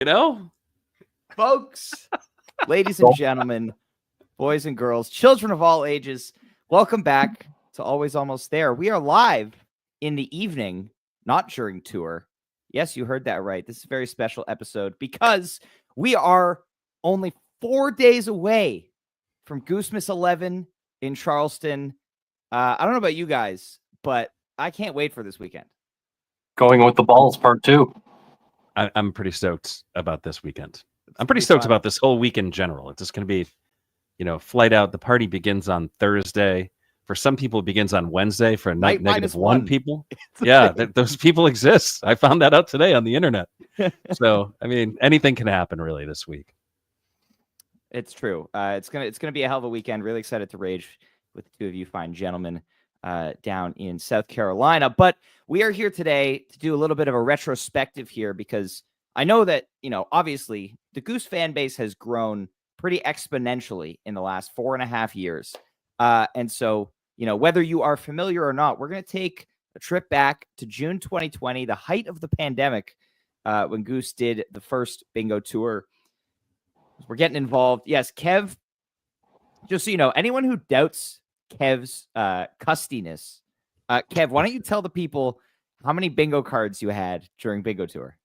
You know, Folks, ladies and gentlemen, boys and girls, children of all ages, welcome back to Always Almost There. We are live in the evening, not during tour. Yes, you heard that right. This is a very special episode because we are only 4 days away from Goosemas 11 in Charleston. I don't know about you guys, but I can't wait for this weekend. Going with the balls, part 2. I'm pretty stoked about this weekend. I'm pretty stoked about this whole week in general. It's just going to be, flight out. The party begins on Thursday. For some people, it begins on Wednesday. For night -1 people. Yeah, those people exist. I found that out today on the internet. So, I mean, anything can happen really this week. It's true. It's gonna be a hell of a weekend. Really excited to rage with the two of you fine gentlemen down in South Carolina. But we are here today to do a little bit of a retrospective here because I know that, obviously the Goose fan base has grown pretty exponentially in the last 4.5 years. And so, whether you are familiar or not, we're going to take a trip back to June 2020, the height of the pandemic, when Goose did the first bingo tour. We're getting involved. Yes, Kev, just so you know, anyone who doubts Kev's custiness, Kev, why don't you tell the people how many bingo cards you had during bingo tour?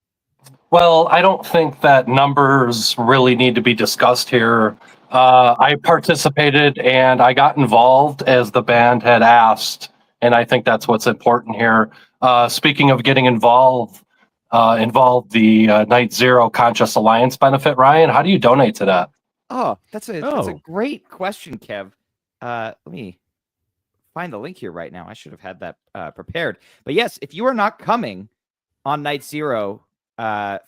Well, I don't think that numbers really need to be discussed here. I participated and I got involved as the band had asked, and I think that's what's important here. Speaking of getting involved the Night Zero Conscious Alliance benefit, Ryan, how do you donate to that? Oh, that's a great question, Kev. Let me find the link here right now. I should have had that prepared. But yes, if you are not coming on Night Zero,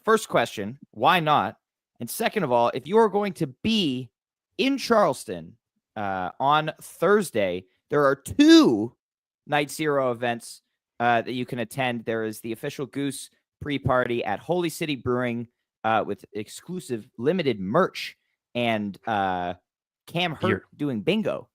first question, why not? And second of all, if you are going to be in Charleston on Thursday, there are 2 Night Zero events that you can attend. There is the official Goose pre-party at Holy City Brewing with exclusive limited merch and Cam Hurt doing bingo,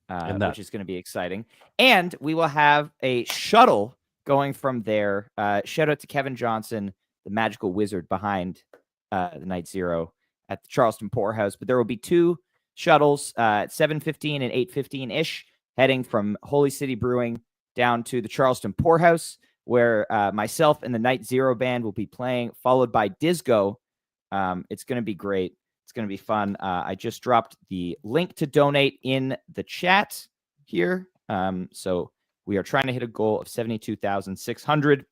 which is going to be exciting. And we will have a shuttle going from there. Shout out to Kevin Johnson, the magical wizard behind the Night Zero at the Charleston Poorhouse. But there will be 2 shuttles at 7:15 and 8:15-ish heading from Holy City Brewing down to the Charleston Poorhouse, where myself and the Night Zero band will be playing, followed by Disco. It's going to be great. It's going to be fun. I just dropped the link to donate in the chat here. So we are trying to hit a goal of 72,600.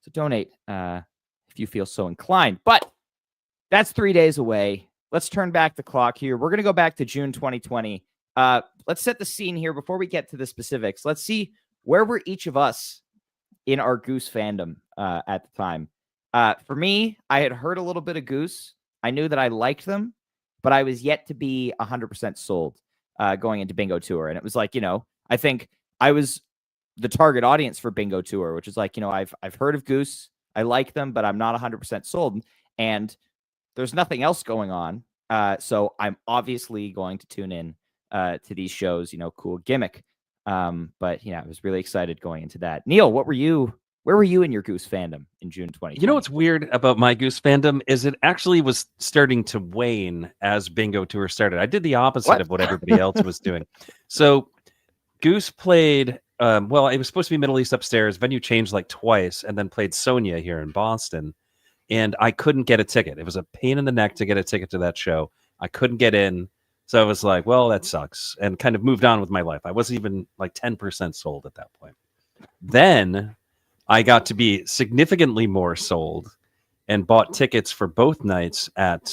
So donate if you feel so inclined. But that's 3 days away. Let's turn back the clock here. We're going to go back to June 2020. Let's set the scene here before we get to the specifics. Let's see where were each of us in our Goose fandom at the time. For me, I had heard a little bit of Goose. I knew that I liked them, but I was yet to be 100% sold going into Bingo Tour. And it was like, I think I was the target audience for Bingo Tour, which is like, I've heard of Goose. I like them, but I'm not 100% sold. And there's nothing else going on. So I'm obviously going to tune in to these shows, cool gimmick. But I was really excited going into that. Neil, where were you in your Goose fandom in June 2020? You know what's weird about my Goose fandom is it actually was starting to wane as Bingo Tour started. I did the opposite of what everybody else was doing. So Goose played, it was supposed to be Middle East Upstairs. Venue changed like twice and then played Sonia here in Boston. And I couldn't get a ticket. It was a pain in the neck to get a ticket to that show. I couldn't get in. So I was like, well, that sucks. And kind of moved on with my life. I wasn't even like 10% sold at that point. Then I got to be significantly more sold and bought tickets for both nights at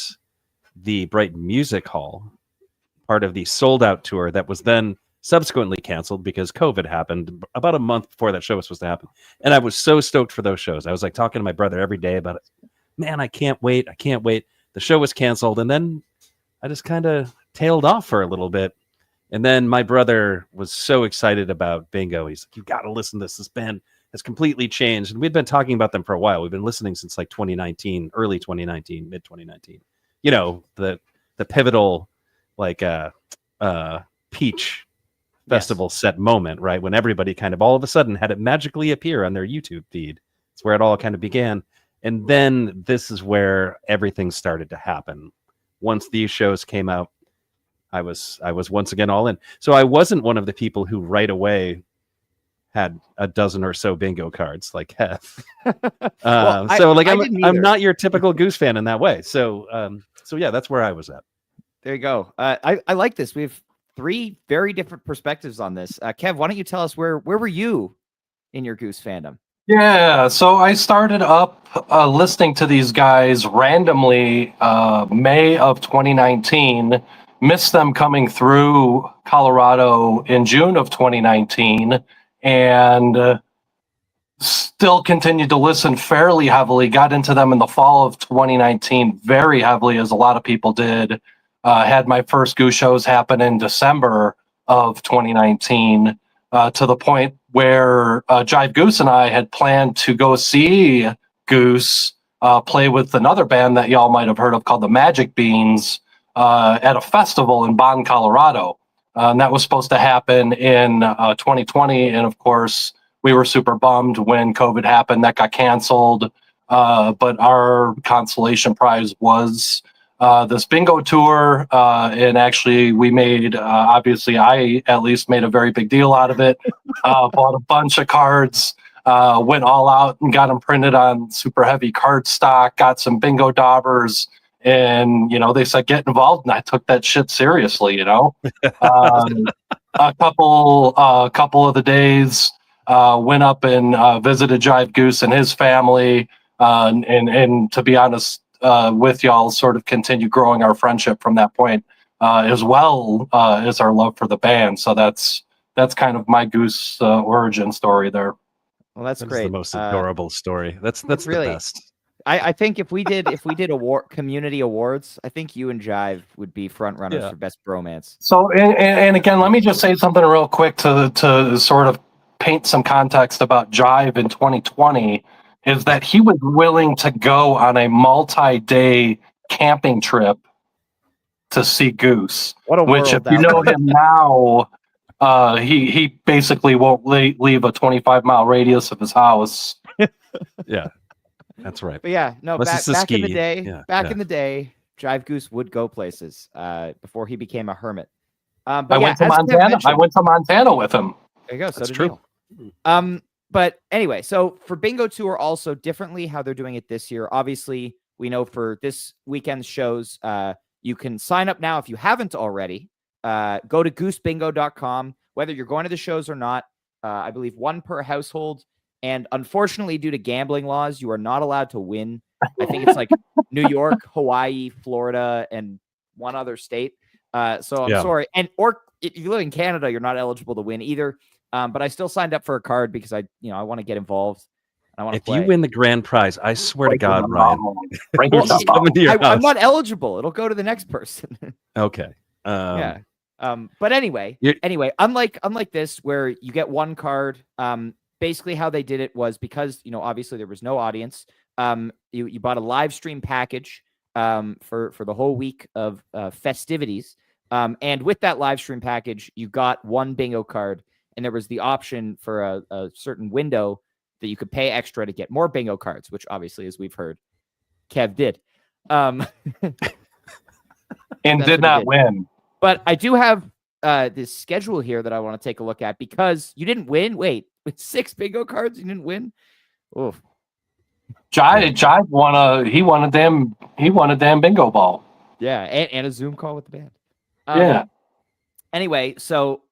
the Brighton Music Hall, part of the sold out tour that was then subsequently canceled because COVID happened about a month before that show was supposed to happen. And I was so stoked for those shows. I was like talking to my brother every day about it. Man, I can't wait. I can't wait. The show was canceled. And then I just kind of tailed off for a little bit. And then my brother was so excited about Bingo. He's like, you got to listen to this. This band has completely changed. And we'd been talking about them for a while. We've been listening since like 2019, early 2019, mid 2019. The pivotal like Peach Festival set moment, right? When everybody kind of all of a sudden had it magically appear on their YouTube feed. It's where it all kind of began. And then this is where everything started to happen. Once these shows came out, I was once again all in. So I wasn't one of the people who right away had a dozen or so bingo cards like Hef. I'm not your typical Goose fan in that way. So yeah, that's where I was at. There you go. I like this. We have 3 very different perspectives on this. Kev, why don't you tell us where were you in your Goose fandom? Yeah, so I started up listening to these guys randomly May of 2019, missed them coming through Colorado in June of 2019, and still continued to listen fairly heavily, got into them in the fall of 2019 very heavily, as a lot of people did. Had my first Goose shows happen in December of 2019. To the point where Jive Goose and I had planned to go see Goose play with another band that y'all might have heard of called the Magic Beans at a festival in Bonn, Colorado. And that was supposed to happen in 2020. And of course, we were super bummed when COVID happened. That got canceled. But our consolation prize was this bingo tour, and actually we made, obviously I at least made a very big deal out of it, bought a bunch of cards, went all out and got them printed on super heavy card stock, got some bingo daubers, and, they said, get involved. And I took that shit seriously, a couple of the days, went up and visited Jive Goose and his family. And to be honest, with y'all, sort of continue growing our friendship from that point, as well as our love for the band. So that's kind of my Goose origin story there. Well, that's great. That's the most adorable story. That's really the best. I think if we did community awards, I think you and Jive would be front runners for best bromance. So and again, let me just say something real quick to sort of paint some context about Jive in 2020. Is that he was willing to go on a multi-day camping trip to see Goose. Which, if you know him now, he basically won't leave a 25-mile radius of his house. Yeah, that's right. But yeah, no, back in the day, in the day, Jive Goose would go places before he became a hermit. But I went to Montana. I went to Montana with him. There you go. That's true. But anyway, so for Bingo Tour, also differently how they're doing it this year. Obviously, we know for this weekend's shows, you can sign up now if you haven't already. Go to goosebingo.com, whether you're going to the shows or not. I believe 1 per household. And unfortunately, due to gambling laws, you are not allowed to win. I think it's like New York, Hawaii, Florida, and 1 other state. So I'm sorry. Or if you live in Canada, you're not eligible to win either. But I still signed up for a card because I want to get involved. I want to play. If you win the grand prize, I swear to God, Ryan, I'm not eligible. It'll go to the next person. Okay. But anyway, unlike this, where you get 1 card, basically how they did it was because, obviously there was no audience. You bought a live stream package for the whole week of festivities. And with that live stream package, you got 1 bingo card. And there was the option for a certain window that you could pay extra to get more bingo cards, which obviously, as we've heard, Kev did. And did not win. But I do have this schedule here that I want to take a look at because you didn't win. Wait, with 6 bingo cards, you didn't win? Oof. Jive won a damn bingo ball. Yeah, and a Zoom call with the band. Yeah. Anyway, so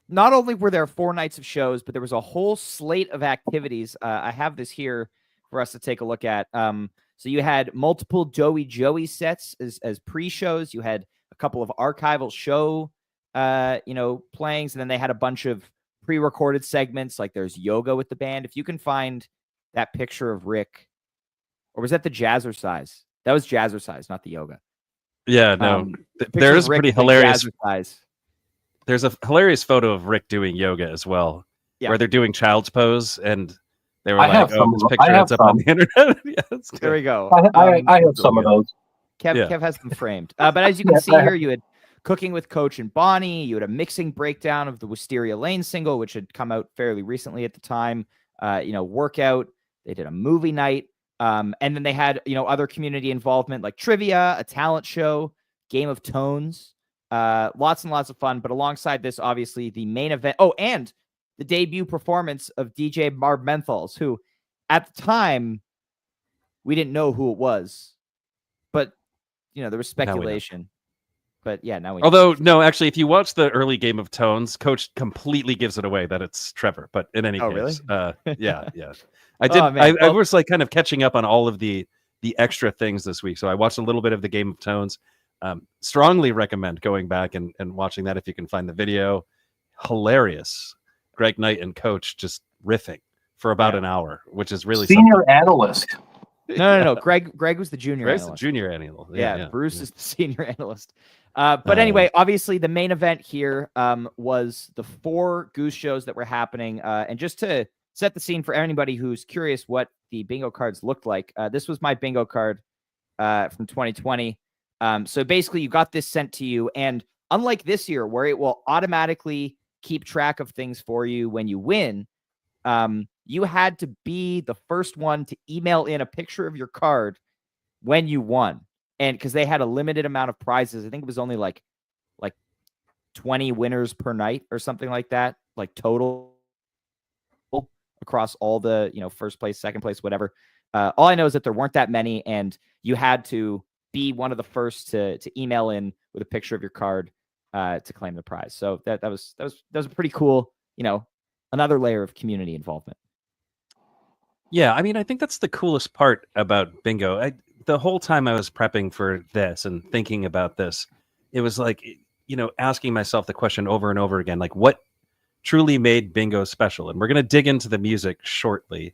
not only were there 4 nights of shows, but there was a whole slate of activities. I have this here for us to take a look at. So you had multiple Joey sets as pre-shows. You had a couple of archival show, playings, and then they had a bunch of pre-recorded segments. Like there's yoga with the band. If you can find that picture of Rick, or was that the Jazzercise? That was Jazzercise, not the yoga. Yeah, no. There is pretty hilarious. There's a hilarious photo of Rick doing yoga as well, where they're doing child's pose, and they were this picture ends up on the internet. There we go. I have some of those. Kev has them framed. But as you can see here, you had Cooking with Coach and Bonnie. You had a mixing breakdown of the Wisteria Lane single, which had come out fairly recently at the time. Workout. They did a movie night. And then they had, other community involvement like trivia, a talent show, Game of Tones, lots and lots of fun. But alongside this, obviously, the main event. Oh, and the debut performance of DJ Marb Menthols, who at the time we didn't know who it was, but there was speculation. But yeah, now we know. Although, no, actually, if you watch the early Game of Tones, Coach completely gives it away that it's Trevor. But in any case, really? Yeah. I did. I was like kind of catching up on all of the extra things this week. So I watched a little bit of the Game of Tones. Strongly recommend going back and watching that if you can find the video. Hilarious. Greg Knight and Coach just riffing for about an hour, which is really senior analyst. No. Greg was the junior Greg's analyst. The junior analyst. Yeah, Bruce is the senior analyst. But anyway, obviously the main event here was the 4 Goose shows that were happening. And just to set the scene for anybody who's curious what the bingo cards looked like, this was my bingo card from 2020. So basically you got this sent to you. And unlike this year where it will automatically keep track of things for you when you win, you had to be the first one to email in a picture of your card when you won. And because they had a limited amount of prizes, I think it was only like 20 winners per night or something like that, like total across all the, first place, second place, whatever. All I know is that there weren't that many, and you had to be one of the first to email in with a picture of your card to claim the prize. So that was a pretty cool, another layer of community involvement. Yeah, I mean, I think that's the coolest part about bingo. The whole time I was prepping for this and thinking about this, it was like, asking myself the question over and over again, like what truly made bingo special? And we're going to dig into the music shortly,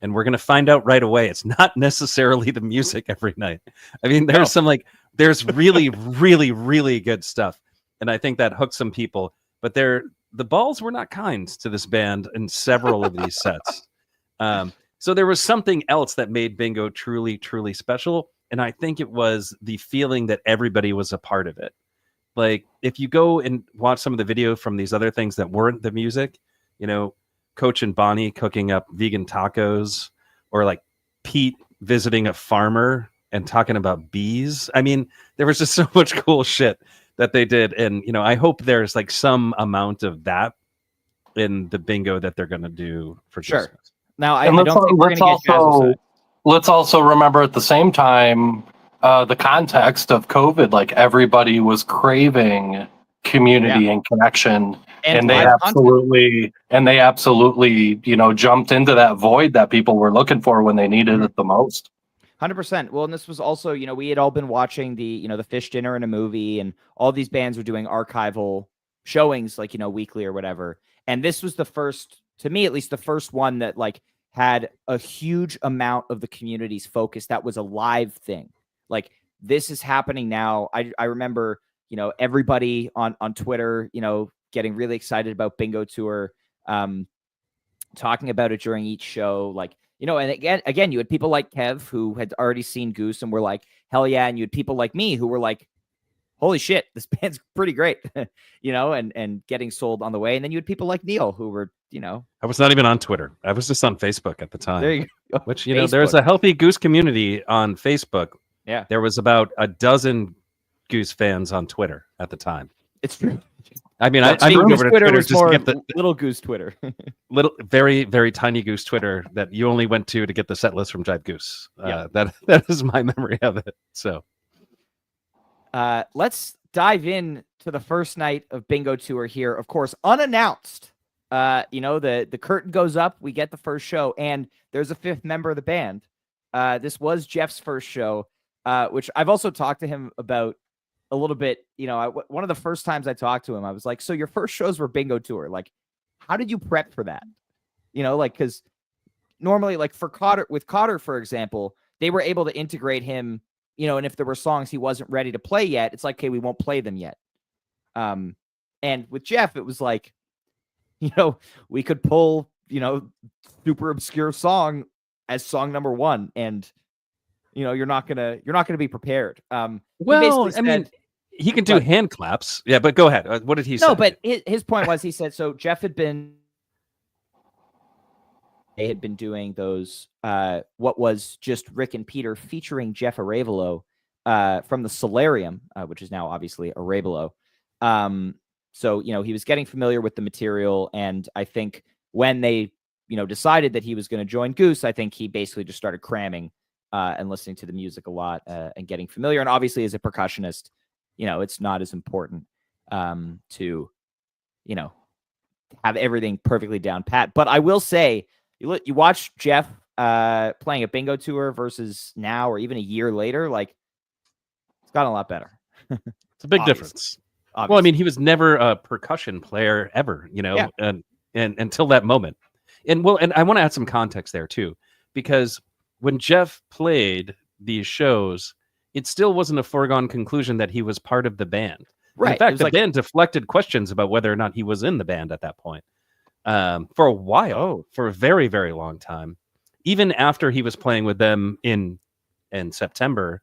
and we're going to find out right away. It's not necessarily the music every night. I mean, there's really, really, really good stuff. And I think that hooked some people, but the balls were not kind to this band in several of these sets. So there was something else that made bingo truly, truly special. And I think it was the feeling that everybody was a part of it. Like if you go and watch some of the video from these other things that weren't the music, Coach and Bonnie cooking up vegan tacos, or like Pete visiting a farmer and talking about bees. I mean, there was just so much cool shit that they did. And, I hope there's like some amount of that in the bingo that they're going to do for sure. Goosemas. Now, I don't think we're going to get Jazz. Let's also remember at the same time the context of COVID. Like everybody was craving community and connection, and they absolutely jumped into that void that people were looking for when they needed it the most. 100%. Well, and this was also, we had all been watching the Fish Dinner and a Movie, and all these bands were doing archival showings, like, weekly or whatever. And this was the first, to me at least, the first one that like had a huge amount of the community's focus. That was a live thing. Like this is happening now. I remember, everybody on Twitter, getting really excited about Bingo Tour, talking about it during each show. Like, and again, you had people like Kev who had already seen Goose and were like, hell yeah. And you had people like me who were like, holy shit, this band's pretty great, and getting sold on the way. And then you had people like Neil who were, I was not even on Twitter. I was just on Facebook at the time. There you go. Which, there's a healthy Goose community on Facebook. Yeah. There was about a dozen Goose fans on Twitter at the time. It's true. I mean, I moved over to Twitter just to get the little Goose Twitter. little, very, very tiny Goose Twitter that you only went to get the set list from Jive Goose. That is my memory of it. So let's dive in to the first night of Bingo Tour here. Of course, unannounced. The curtain goes up. We get the first show, and there's a 5th member of the band. This was Jeff's first show, which I've also talked to him about a little bit. One of the first times I talked to him, I was like, so your first shows were Bingo Tour. Like, how did you prep for that? Because normally, like with Cotter, for example, they were able to integrate him, and if there were songs he wasn't ready to play yet, it's like, okay, we won't play them yet. And with Jeff, it was like, we could pull, super obscure song as song number 1, and you're not gonna be prepared. Well, I mean, he can do hand claps. Yeah, but go ahead. What did he say? No, but his point was, he said, so Jeff had been had been doing those, what was just Rick and Peter featuring Jeff Arevalo from the Solarium, which is now obviously Arevalo. So, he was getting familiar with the material. And I think when they, decided that he was going to join Goose, I think he basically just started cramming and listening to the music a lot and getting familiar. And obviously as a percussionist, it's not as important to, have everything perfectly down pat. But I will say, you watch Jeff playing a bingo tour versus now, or even a year later, like it's gotten a lot better. It's a big difference. Obviously. Well, I mean, he was never a percussion player ever, and until that moment. And I want to add some context there too, because when Jeff played these shows, it still wasn't a foregone conclusion that he was part of the band. Right. In fact, the band deflected questions about whether or not he was in the band at that point for a while, for a very, very long time, even after he was playing with them in September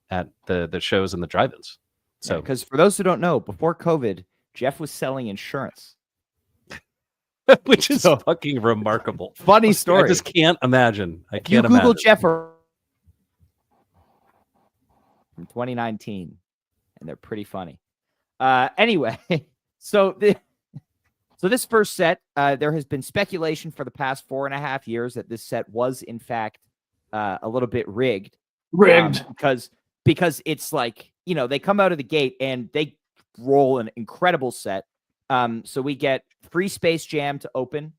at the shows and the drive-ins. So, because for those who don't know, before COVID, Jeff was selling insurance. Which is fucking remarkable. Funny story. I just can't imagine. You Google Jeff from 2019, and they're pretty funny. Anyway, so this first set, there has been speculation for the past 4.5 years that this set was in fact a little bit rigged. Because it's like, they come out of the gate and they roll an incredible set. So we get Free Space Jam to open,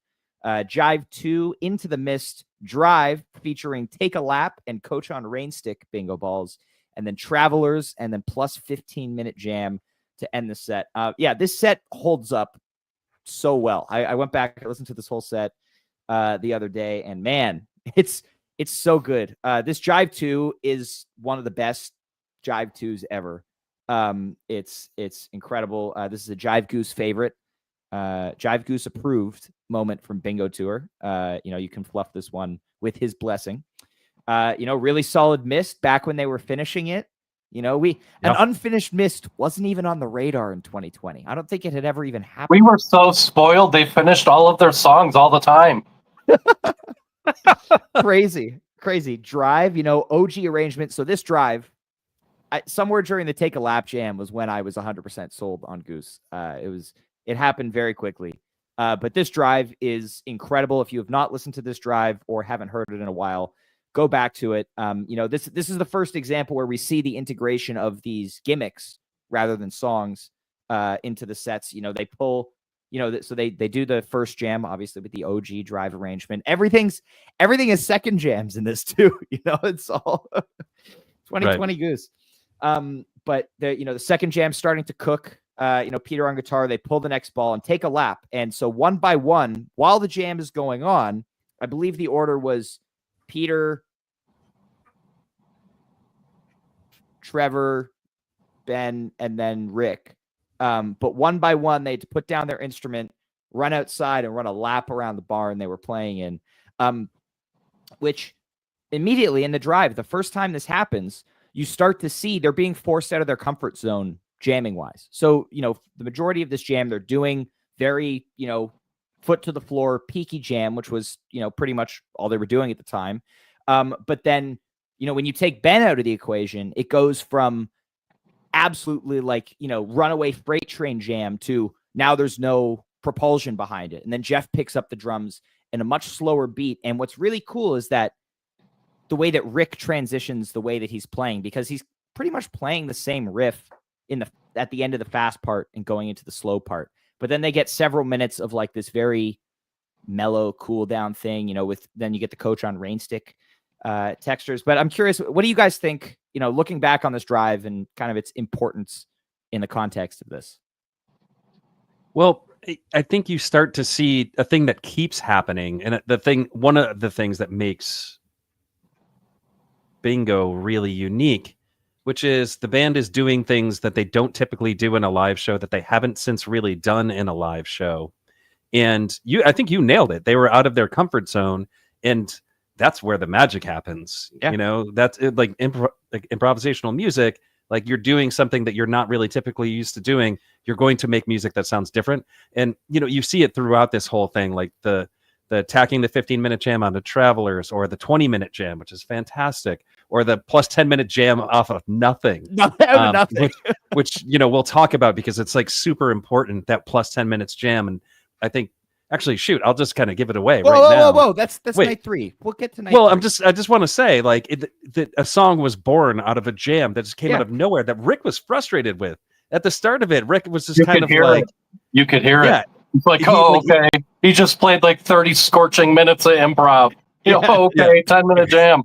Jive 2, Into the Mist, Drive featuring Take a Lap and Coach on Rainstick bingo balls, and then Travelers, and then plus 15-minute jam to end the set. This set holds up so well. I went back, I listened to this whole set the other day, and man, it's so good. This Jive 2 is one of the best Jive 2s ever. It's incredible. This is a Jive Goose favorite. Jive Goose approved moment from Bingo Tour. You can fluff this one with his blessing. Really solid Mist back when they were finishing it. An unfinished Mist wasn't even on the radar in 2020. I don't think it had ever even happened. We were so spoiled. They finished all of their songs all the time. Crazy. Drive, OG arrangement. So this Drive, somewhere during the Take a Lap jam was when I was 100% sold on Goose. It happened very quickly. But this Drive is incredible. If you have not listened to this Drive or haven't heard it in a while, go back to it. This is the first example where we see the integration of these gimmicks rather than songs into the sets. They pull, so they do the first jam, obviously, with the OG Drive arrangement. Everything is second jams in this too. It's all 2020 right. Goose. But the second jam starting to cook. Peter on guitar, they pull the next ball and take a lap. And so one by one, while the jam is going on, I believe the order was Peter, Trevor, Ben, and then Rick. But one by one, they had to put down their instrument, run outside, and run a lap around the barn they were playing in. Which immediately in the Drive, the first time this happens, you start to see they're being forced out of their comfort zone jamming wise. So, the majority of this jam, they're doing very, foot to the floor, peaky jam, which was, pretty much all they were doing at the time. But then, when you take Ben out of the equation, it goes from absolutely runaway freight train jam to now there's no propulsion behind it. And then Jeff picks up the drums in a much slower beat. And what's really cool is that the way that Rick transitions the way that he's playing, because he's pretty much playing the same riff at the end of the fast part and going into the slow part. But then they get several minutes of this very mellow cool down thing, then you get the Coach on Rainstick textures. But I'm curious, what do you guys think, looking back on this Drive and kind of its importance in the context of this? Well, I think you start to see a thing that keeps happening. And one of the things that makes Bingo really unique, which is the band is doing things that they don't typically do in a live show, that they haven't since really done in a live show. And I think you nailed it. They were out of their comfort zone, and that's where the magic happens. Yeah. That's like improvisational music. Like, you're doing something that you're not really typically used to doing. You're going to make music that sounds different. And, you see it throughout this whole thing. Like the the tacking the 15-minute jam onto Travelers, or the 20-minute jam, which is fantastic, or the plus 10-minute jam off of Nothing. Nothing. which we'll talk about because it's like super important, that plus 10 minutes jam. And I think actually, shoot, I'll just kind of give it away now. Whoa! That's night 3. We'll get to night. Well, 3. I just want to say, like, that a song was born out of a jam that just came out of nowhere that Rick was frustrated with at the start of it. Rick was just kind of like, you could hear it. It's like, okay. He just played like 30 scorching minutes of improv. 10-minute jam.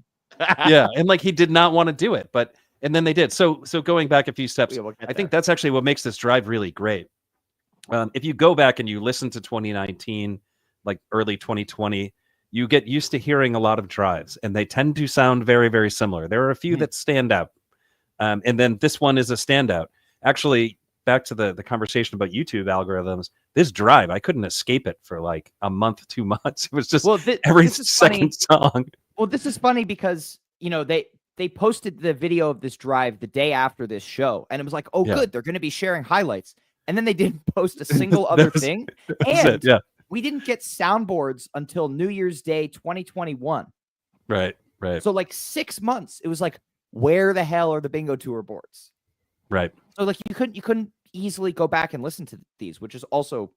Yeah, and like he did not want to do it, and then they did. So going back a few steps, I think that's actually what makes this drive really great. If you go back and you listen to 2019, like early 2020, you get used to hearing a lot of drives, and they tend to sound very, very similar. There are a few that stand out, and then this one is a standout. Actually, back to the conversation about YouTube algorithms, this drive, I couldn't escape it for like a month, 2 months. It was just every second song. Well, this is funny because, they posted the video of this drive the day after this show, and it was like, good, they're going to be sharing highlights. And then they didn't post a single other thing. And we didn't get soundboards until New Year's Day 2021. Right. So like 6 months, it was like, where the hell are the Bingo Tour boards? Right. So like you couldn't easily go back and listen to these, which is also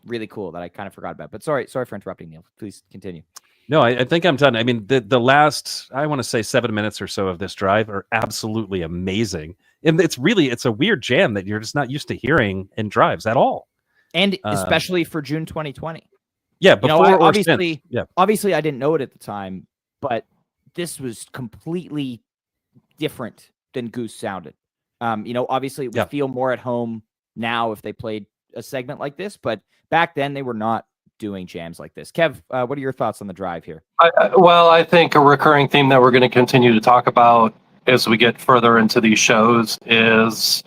really cool that I kind of forgot about. But sorry for interrupting, Neil. Please continue. No, I think I'm done. I mean, the last, I want to say 7 minutes or so of this drive are absolutely amazing. And it's a weird jam that you're just not used to hearing in drives at all. And especially for June 2020. Yeah, before obviously I didn't know it at the time, but this was completely different than Goose sounded. Obviously it would feel more at home now if they played a segment like this, but back then they were not doing jams like this. Kev, what are your thoughts on the drive here? I think a recurring theme that we're going to continue to talk about as we get further into these shows is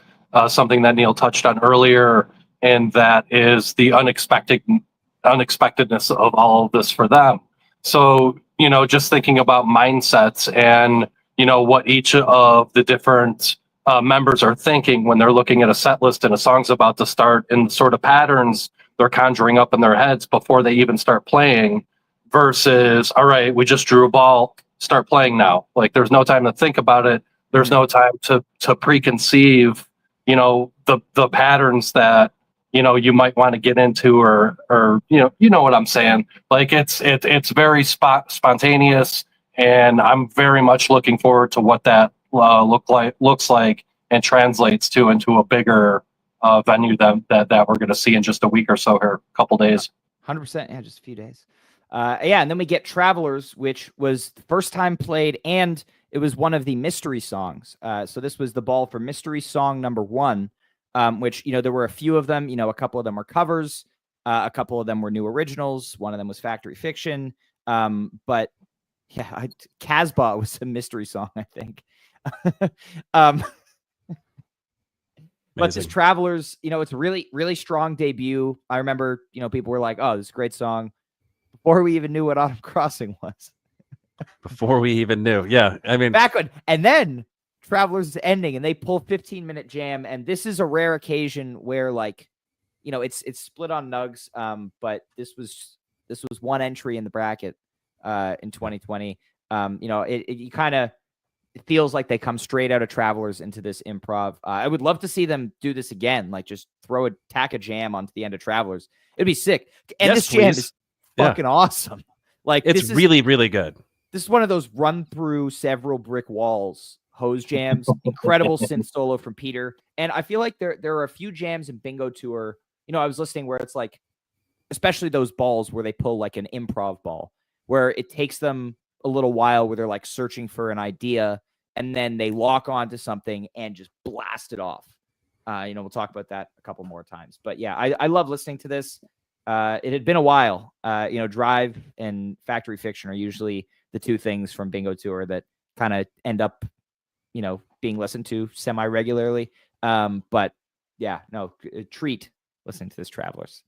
something that Neil touched on earlier, and that is the unexpectedness of all of this for them. So, just thinking about mindsets and, what each of the different members are thinking when they're looking at a set list and a song's about to start, and sort of patterns they're conjuring up in their heads before they even start playing, versus, all right, we just drew a ball, start playing now. Like, there's no time to think about it. There's no time to preconceive, the patterns that, you might want to get into, or what I'm saying. Like, it's very spontaneous, and I'm very much looking forward to what that looks like and translates into a bigger venue that we're going to see in just a week or so here, a couple days. 100%. Yeah, just a few days. And then we get Travelers, which was the first time played, and it was one of the mystery songs. So this was the ball for mystery song number 1, which, there were a few of them. A couple of them were covers. A couple of them were new originals. One of them was Factory Fiction. But yeah, Casbah was a mystery song, I think. But this Travelers, it's a really, really strong debut. I remember, people were like, oh, this is a great song, before we even knew what Autumn Crossing was. Before we even knew. Yeah. I mean, back when, and then Travelers is ending and they pull 15-minute jam. And this is a rare occasion where, like, it's split on Nugs. But this was one entry in the bracket in 2020. It feels like they come straight out of Travelers into this improv. I would love to see them do this again. Like, just tack a jam onto the end of Travelers. It'd be sick. And this jam is fucking awesome. Like, it's really, really good. This is one of those run through several brick walls hose jams. Incredible synth solo from Peter. And I feel like there are a few jams in Bingo Tour. I was listening where it's like, especially those balls where they pull like an improv ball, where it takes them a little while, where they're like searching for an idea, and then they lock onto something and just blast it off. We'll talk about that a couple more times. But yeah, I love listening to this. It had been a while. Drive and Factory Fiction are usually the two things from Bingo Tour that kind of end up, being listened to semi-regularly. But yeah, no, a treat listening to this Travelers.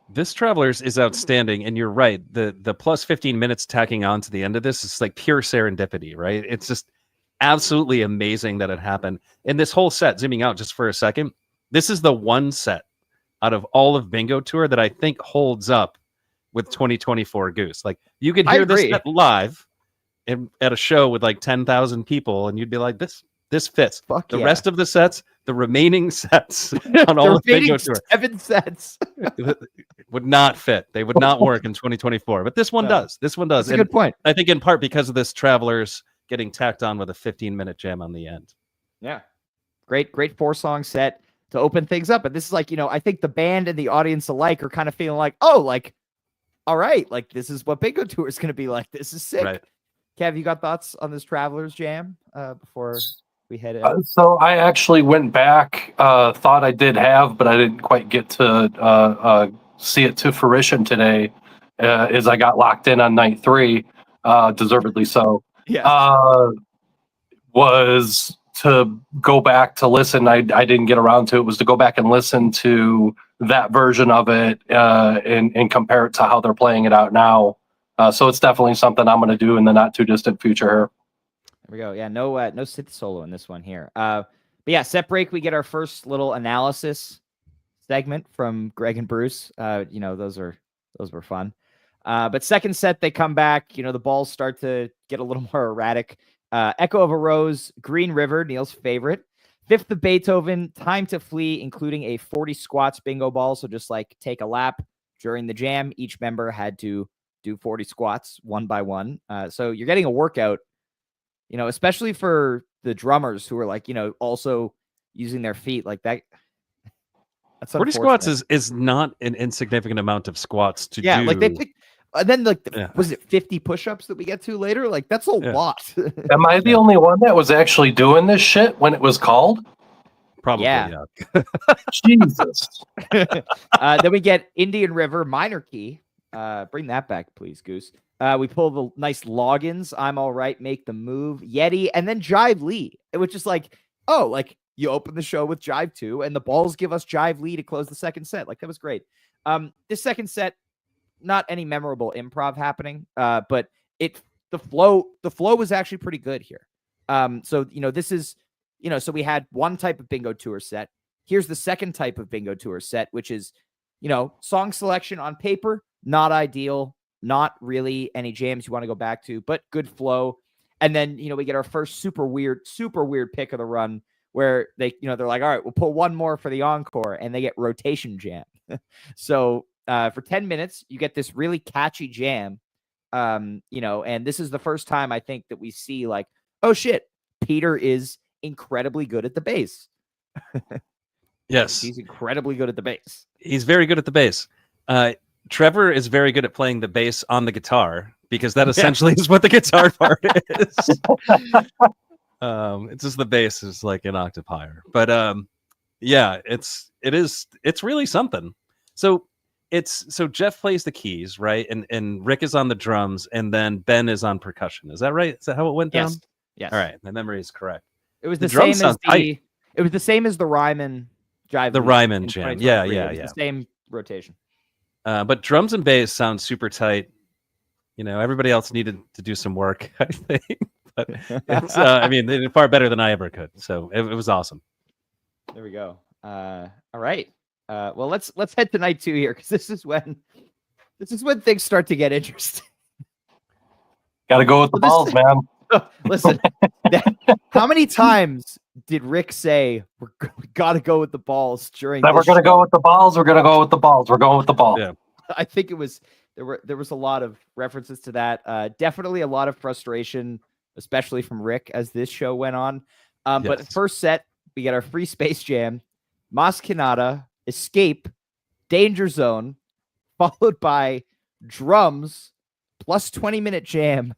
This Travelers is outstanding, and you're right. The plus 15 minutes tacking on to the end of this is like pure serendipity, right? It's just absolutely amazing that it happened. And this whole set, zooming out just for a second, this is the one set out of all of Bingo Tour that I think holds up with 2024 Goose. Like you could hear this live at a show with like 10,000 people, and you'd be like, this fits. The rest of the sets, the remaining sets on all the Bingo Tour, 7 sets would not fit. They would not work in 2024. But this one does. This one does. That's a good point. I think in part because of this Travelers getting tacked on with a 15-minute jam on the end. Yeah. Great 4-song set to open things up. And this is like, I think the band and the audience alike are kind of feeling like, oh, like, all right, like this is what Bingo Tour is going to be like. This is sick. Right. Kev, you got thoughts on this Travelers jam before we head in? So I actually went back, thought I did have, but I didn't quite get to see it to fruition today as I got locked in on night 3, deservedly so. Yeah. Was to go back to listen. I didn't get around to it. Was to go back and listen to that version of it and compare it to how they're playing it out now. So it's definitely something I'm going to do in the not too distant future here. There we go. Yeah, no synth solo in this one here. But yeah, set break. We get our first little analysis segment from Greg and Bruce. Those were fun. But second set, they come back. The balls start to get a little more erratic. Echo of a Rose, Green River, Neil's favorite. Fifth of Beethoven, Time to Flee, including a 40 squats bingo ball. So just like take a lap during the jam. Each member had to do 40 squats one by one. So you're getting a workout, especially for the drummers who are like, also using their feet like that. That's 40 squats is not an insignificant amount of squats to do. Yeah, like they pick, and then like was it 50 push-ups that we get to later? Like that's a lot. Am I the only one that was actually doing this shit when it was called? Probably. Yeah. Jesus. Then we get Indian River minor key. Bring that back, please, Goose. We pull the nice logins. I'm all right. Make the move. Yeti, and then Jive Lee. It was just like, oh, like you open the show with Jive 2, and the balls give us Jive Lee to close the second set. Like that was great. This second set, not any memorable improv happening, but the flow was actually pretty good here. So this is so we had one type of Bingo Tour set. Here's the second type of Bingo Tour set, which is song selection on paper, not ideal, not really any jams you want to go back to, but good flow. And then we get our first super weird pick of the run where they they're like, all right, we'll pull one more for the encore, and they get rotation jam. So for 10 minutes, you get this really catchy jam, and this is the first time I think that we see like, oh shit, Peter is incredibly good at the bass. Yes. He's incredibly good at the bass. He's very good at the bass. Trevor is very good at playing the bass on the guitar because that essentially is what the guitar part is. It's just the bass is like an octave higher, but it's really something. So Jeff plays the keys, right? And Rick is on the drums, and then Ben is on percussion. Is that right? Is that how it went down? Yes. All right. My memory is correct. It was the same as the Ryman Jive. The Ryman jam. Yeah. The same rotation. But drums and bass sound super tight. Everybody else needed to do some work, I think. But it's, they did far better than I ever could. So it was awesome. There we go. All right. Well, let's head to night 2 here, because this is when things start to get interesting. Got to go with the balls, man. Listen, how many times did Rick say we got to go with the balls during? That we're going to go with the balls. We're going to go with the balls. We're going with the ball. Yeah. I think it was there was a lot of references to that. Definitely a lot of frustration, especially from Rick as this show went on. But first set, we get our free space jam, Maskinada, Escape, Danger Zone, followed by drums plus 20-minute jam,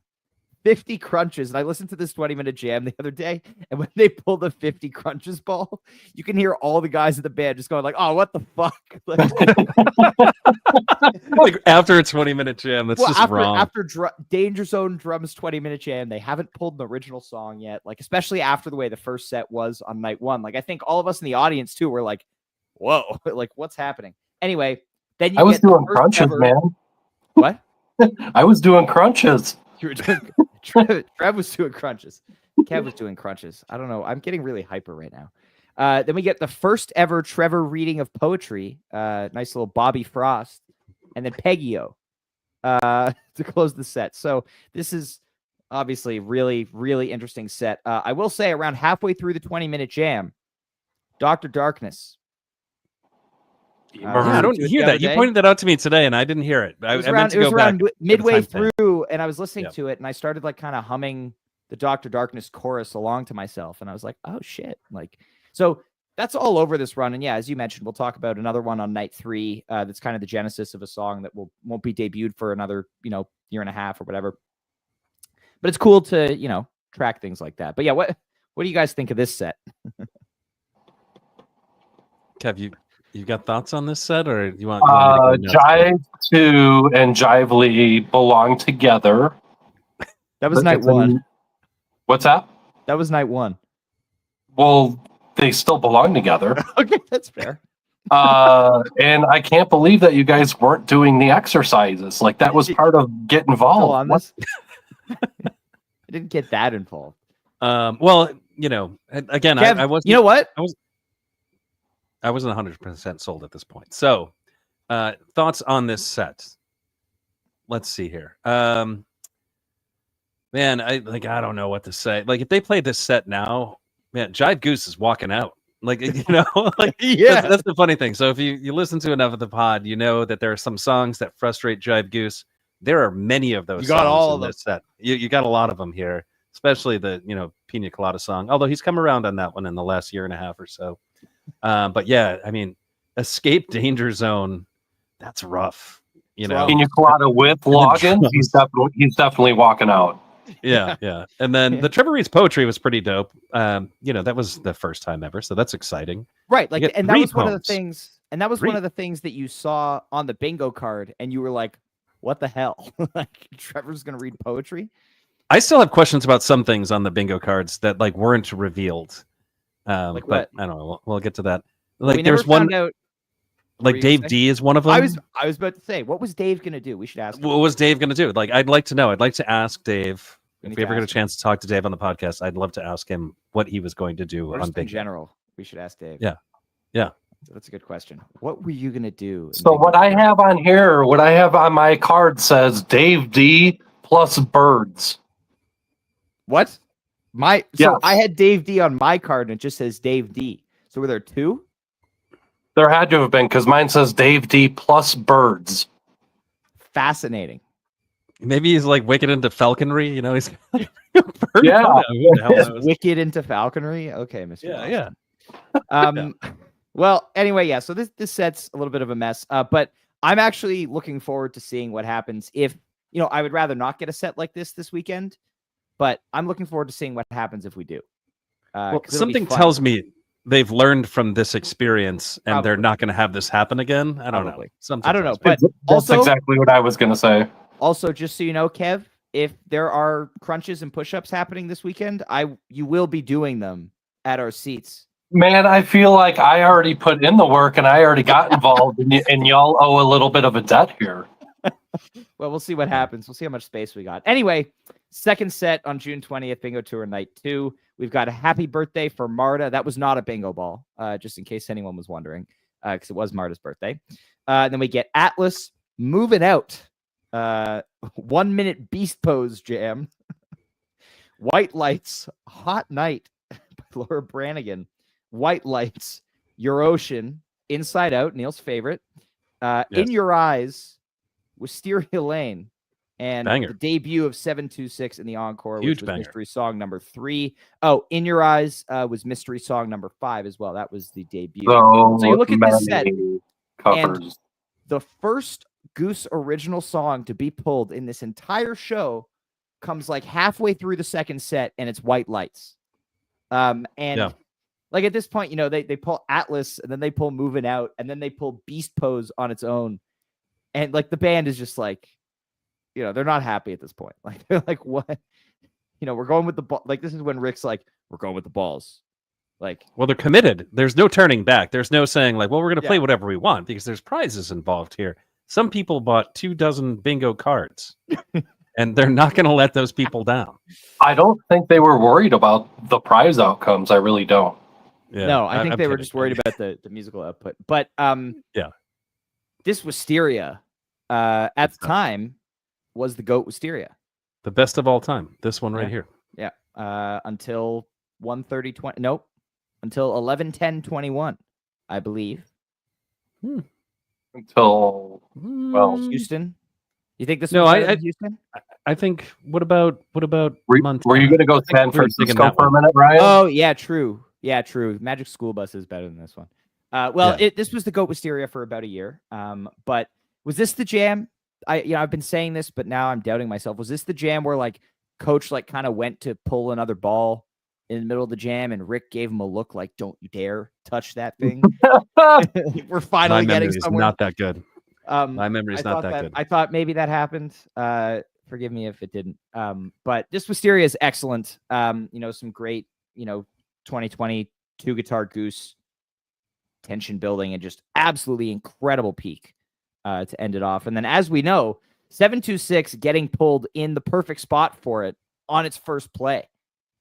50 crunches. And I listened to this 20-minute jam the other day, and when they pull the 50 crunches ball, you can hear all the guys in the band just going like, oh, what the fuck? Like after a 20-minute jam, that's just wrong. After Danger Zone drums 20-minute jam, they haven't pulled the original song yet. Like, especially after the way the first set was on night 1. Like, I think all of us in the audience too were like, whoa, like what's happening? Anyway, then I was doing crunches, man. What? I was doing crunches. You were doing Trev was doing crunches. Kev was doing crunches. I don't know. I'm getting really hyper right now. Then we get the first ever Trevor reading of poetry. Nice little Bobby Frost. And then Peggy-O. to close the set. So this is obviously really, really interesting set. I will say around halfway through the 20-minute jam, Dr. Darkness. Yeah, I don't hear that. You pointed that out to me today, and I didn't hear it. I meant to go back midway through, and I was listening to it, and I started like kind of humming the Dr. Darkness chorus along to myself, and I was like, "Oh shit!" Like, so that's all over this run. And yeah, as you mentioned, we'll talk about another one on night 3. That's kind of the genesis of a song that won't be debuted for another year and a half or whatever. But it's cool to track things like that. But yeah, what do you guys think of this set? Kev, you got thoughts on this set, or you want? Jive 2 and Jively belong together. That was night 1. What's that? That was night 1. Well, they still belong together. Okay, that's fair. And I can't believe that you guys weren't doing the exercises. Like that was part of Get Involved. On this? I didn't get that involved. Well, again, Kev, I wasn't. You know what? I wasn't 100% sold at this point. So, thoughts on this set? Let's see here. Man, I don't know what to say. Like, if they play this set now, man, Jive Goose is walking out. Like, yeah, that's the funny thing. So if you listen to enough of the pod, you know that there are some songs that frustrate Jive Goose. There are many of those. You got songs all in of this set. You got a lot of them here, especially the Pina Colada song. Although he's come around on that one in the last year and a half or so. But yeah, I mean, Escape Danger Zone, that's rough. Pina Colada with Logan, he's definitely walking out. Yeah. And then the Trevor Reed's poetry was pretty dope. That was the first time ever, so that's exciting. Right, and that was one of the things. And that was one of the things that you saw on the bingo card, and you were like, "What the hell? Like Trevor's gonna read poetry?" I still have questions about some things on the bingo cards that weren't revealed. But what? I don't know. We'll get to that. Like there's one out. Like Dave D is one of them. I was about to say, what was Dave gonna do? We should ask him. What was Dave gonna do? Like, I'd like to know. I'd like to ask Dave. If we ever get a chance to talk to Dave on the podcast, I'd love to ask him what he was going to do on bingo. In general, we should ask Dave. Yeah. That's a good question. What were you gonna do? So what I have on here, what I have on my card says Dave D plus birds. What? So I had Dave D on my card and it just says Dave D. So were there 2? There had to have been, because mine says Dave D plus birds. Fascinating. Maybe he's like wicked into falconry, he's wicked into falconry. Okay, Mr. Yeah. Well, anyway, so this set's a little bit of a mess. But I'm actually looking forward to seeing what happens if I would rather not get a set like this weekend, but I'm looking forward to seeing what happens if we do. Something tells me they've learned from this experience and they're not going to have this happen again. I don't know. I don't know, but that's also exactly what I was going to say. Also, just so you know, Kev, if there are crunches and push-ups happening this weekend, you will be doing them at our seats. Man, I feel like I already put in the work and I already got involved, and y'all owe a little bit of a debt here. Well, we'll see what happens. We'll see how much space we got. Anyway, second set on June 20th, Bingo Tour Night 2. We've got a happy birthday for Marta. That was not a bingo ball, just in case anyone was wondering, because it was Marta's birthday. Then we get Atlas moving out. 1 minute beast pose jam. White Lights, Hot Night by Laura Branigan. White Lights, Your Ocean, Inside Out, Neil's favorite. In Your Eyes, Wisteria Lane, and the debut of 726 in the encore, Huge which was banger. Mystery Song number 3. Oh, In Your Eyes was Mystery Song number 5 as well. That was the debut. So you look at this set, and the first Goose original song to be pulled in this entire show comes like halfway through the second set, and it's White Lights. Like at this point, they pull Atlas, and then they pull Moving Out, and then they pull Beast Pose on its own. And like the band is just like, they're not happy at this point. Like they're like, what? We're going with the ball. Like this is when Rick's like, we're going with the balls. Like, well, they're committed. There's no turning back. There's no saying like, well, we're going to play whatever we want, because there's prizes involved here. Some people bought 24 bingo cards, and they're not going to let those people down. I don't think they were worried about the prize outcomes. I really don't. Yeah, no, I think they were just worried about the musical output. But this Wisteria at the time was the GOAT Wisteria. The best of all time. This one right here. Yeah. Until 1:30:20. Nope. Until 11:10:21, I believe. Until Houston. You think this No, was better than Houston? I think. What about Montana? were you going to go San Francisco for a minute, Ryan? Oh yeah, true. Yeah, true. Magic School Bus is better than this one. This was the GOAT Wisteria for about a year. But was this the jam? I've been saying this, but now I'm doubting myself. Was this the jam where like Coach like kind of went to pull another ball in the middle of the jam, and Rick gave him a look like, "Don't you dare touch that thing." We're finally getting somewhere. Not that good. My memory's not that good. I thought maybe that happened. Forgive me if it didn't. But this Wisteria is excellent. Some great, 2020 two-guitar Goose tension building and just absolutely incredible peak to end it off. And then, as we know, 726 getting pulled in the perfect spot for it on its first play.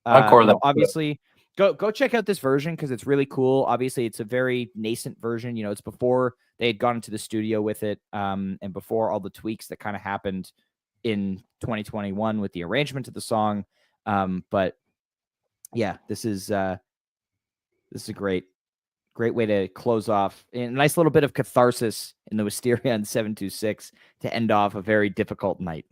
Obviously, go check out this version because it's really cool. Obviously, it's a very nascent version. It's before they had gone into the studio with it, and before all the tweaks that kind of happened in 2021 with the arrangement of the song. But yeah, this is a great way to close off. A nice little bit of catharsis in the Wisteria and 726 to end off a very difficult night.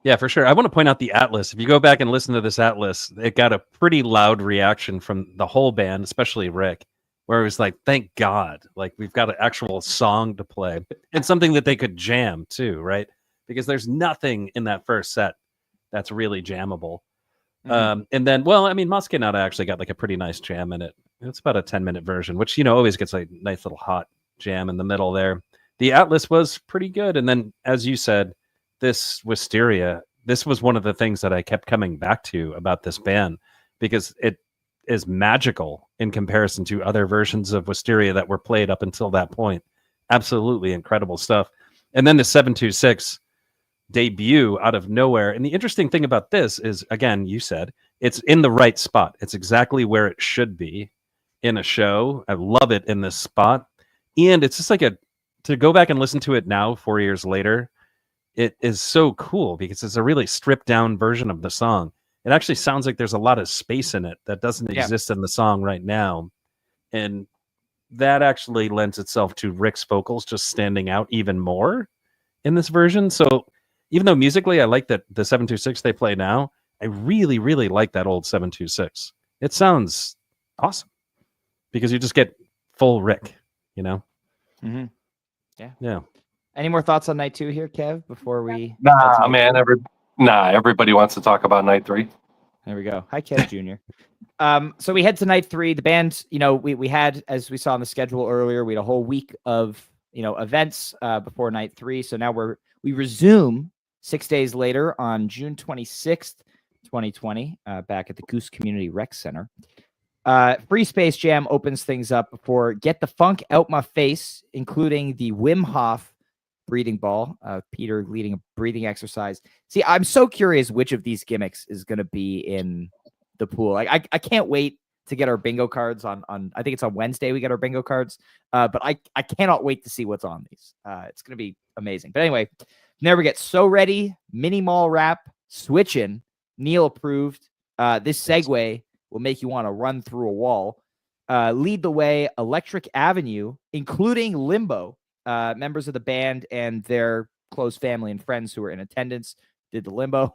Yeah, for sure. I want to point out the Atlas. If you go back and listen to this Atlas, it got a pretty loud reaction from the whole band, especially Rick, where it was like, thank God, like we've got an actual song to play and something that they could jam too, right? Because there's nothing in that first set that's really jammable. And then, Moscanata actually got like a pretty nice jam in it. It's about a 10-minute version, which, always gets a nice little hot jam in the middle there. The Atlas was pretty good. And then, as you said, this Wisteria, this was one of the things that I kept coming back to about this band because it is magical in comparison to other versions of Wisteria that were played up until that point. Absolutely incredible stuff. And then the 726 debut out of nowhere. And the interesting thing about this is, again, you said, it's in the right spot. It's exactly where it should be in a show. I love it in this spot. And it's just like to go back and listen to it now, 4 years later, it is so cool because it's a really stripped down version of the song. It actually sounds like there's a lot of space in it that doesn't exist in the song right now. And that actually lends itself to Rick's vocals just standing out even more in this version. So even though musically I like that the 726 they play now, I really, really like that old 726. It sounds awesome because you just get full Rick, Mm-hmm. Yeah. Any more thoughts on night 2 here, Kev, before we... Nah, man. Everybody wants to talk about night 3. There we go. Hi, Kev Jr. So we head to night 3. The band, we had, as we saw on the schedule earlier, we had a whole week of, events before night 3. So now we resume 6 days later on June 26th, 2020, back at the Goose Community Rec Center. Free Space Jam opens things up before Get the Funk Out My Face, including the Wim Hof breathing ball, Peter leading a breathing exercise. See, I'm so curious which of these gimmicks is going to be in the pool. I can't wait to get our bingo cards on I think it's on Wednesday we get our bingo cards. But I cannot wait to see what's on these. It's going to be amazing. But anyway, then we get So Ready, Mini Mall Rap, Switchin', Neil approved. This segue will make you want to run through a wall. Lead the Way, Electric Avenue, including Limbo. Members of the band and their close family and friends who were in attendance did the Limbo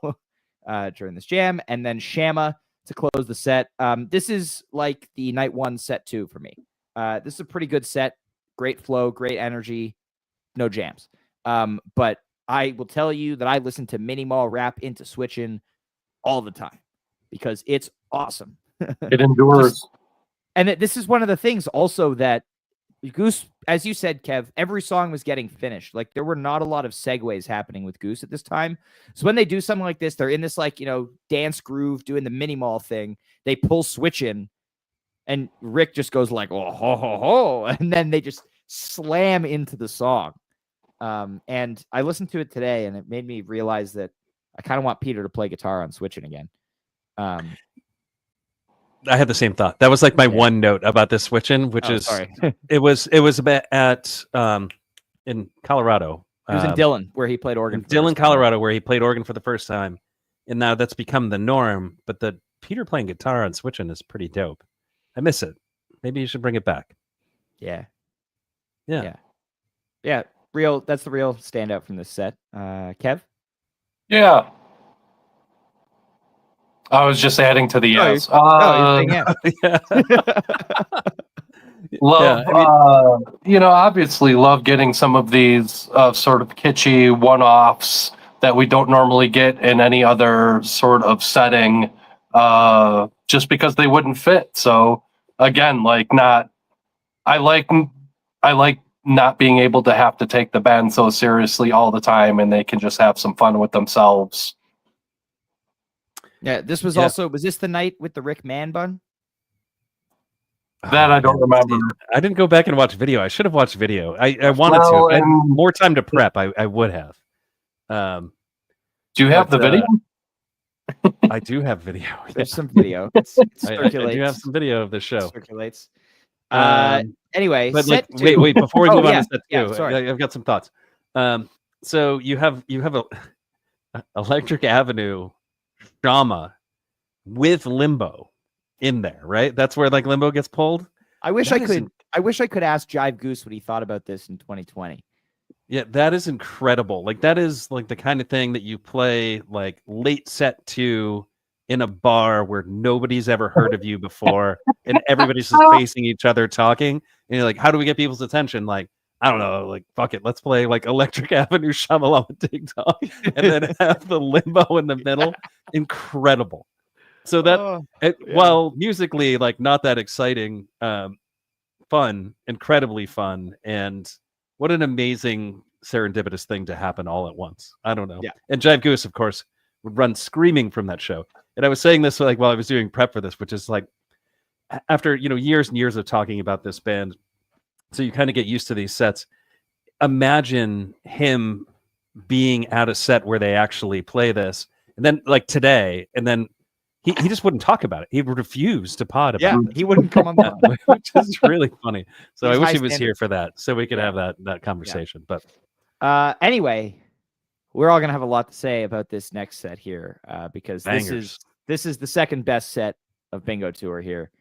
during this jam. And then Shama to close the set. This is like the night 1 set 2 for me. This is a pretty good set. Great flow, great energy, no jams. But I will tell you that I listen to Mini Mall Rap into Switchin' all the time because it's awesome. It endures. And this is one of the things also that Goose, as you said, Kev, every song was getting finished. Like there were not a lot of segues happening with Goose at this time. So when they do something like this, they're in this dance groove doing the Mini Mall thing. They pull Switchin', and Rick just goes like, oh, ho, ho, ho. And then they just slam into the song. And I listened to it today, and it made me realize that I kind of want Peter to play guitar on Switchin' again. I had the same thought. That was like my one note about this Switchin', which is sorry. it was at in Colorado He was in Dillon, where he played organ. In Dillon, Colorado, where he played organ for the first time. And now that's become the norm. But the Peter playing guitar on switching is pretty dope. I miss it. Maybe you should bring it back. Yeah. Real. That's the real standout from this set. Kev? Yeah. I was just adding to the yes. Love, obviously love getting some of these sort of kitschy one-offs that we don't normally get in any other sort of setting, just because they wouldn't fit. So again, I like not being able to have to take the band so seriously all the time, and they can just have some fun with themselves. Yeah, this was also, was this the night with the Rick Man bun? That I don't remember. I didn't go back and watch video. I should have watched video. I wanted to. If I had more time to prep, I would have. Do you have the video? I do have video. There's some video. It circulates. I do have some video of the show. It circulates. Anyway, but wait, before we move on to set two, sorry. I've got some thoughts. So you have a Electric Avenue Shama with Limbo in there, right? That's where Limbo gets pulled. I wish I could ask Jive Goose what he thought about this in 2020. Yeah, that is incredible. That is the kind of thing that you play late set 2 in a bar where nobody's ever heard of you before, and everybody's just facing each other talking. And you're like, how do we get people's attention? I don't know, fuck it, let's play Electric Avenue Shamalama Ding Dong, and then have the Limbo in the middle. Incredible. So that while musically not that exciting, fun, incredibly fun, and what an amazing serendipitous thing to happen all at once. I don't know. Yeah. And Jive Goose, of course, would run screaming from that show. And I was saying this while I was doing prep for this, which is after years and years of talking about this band, so you kind of get used to these sets. Imagine him being at a set where they actually play this, and then today, and then he just wouldn't talk about it. He would refuse to pod about it. He wouldn't come on that, which is really funny. So I wish he was here for that, so we could have that conversation. Yeah. But anyway, we're all gonna have a lot to say about this next set here, because Bangers. this is the second best set of Bingo Tour here.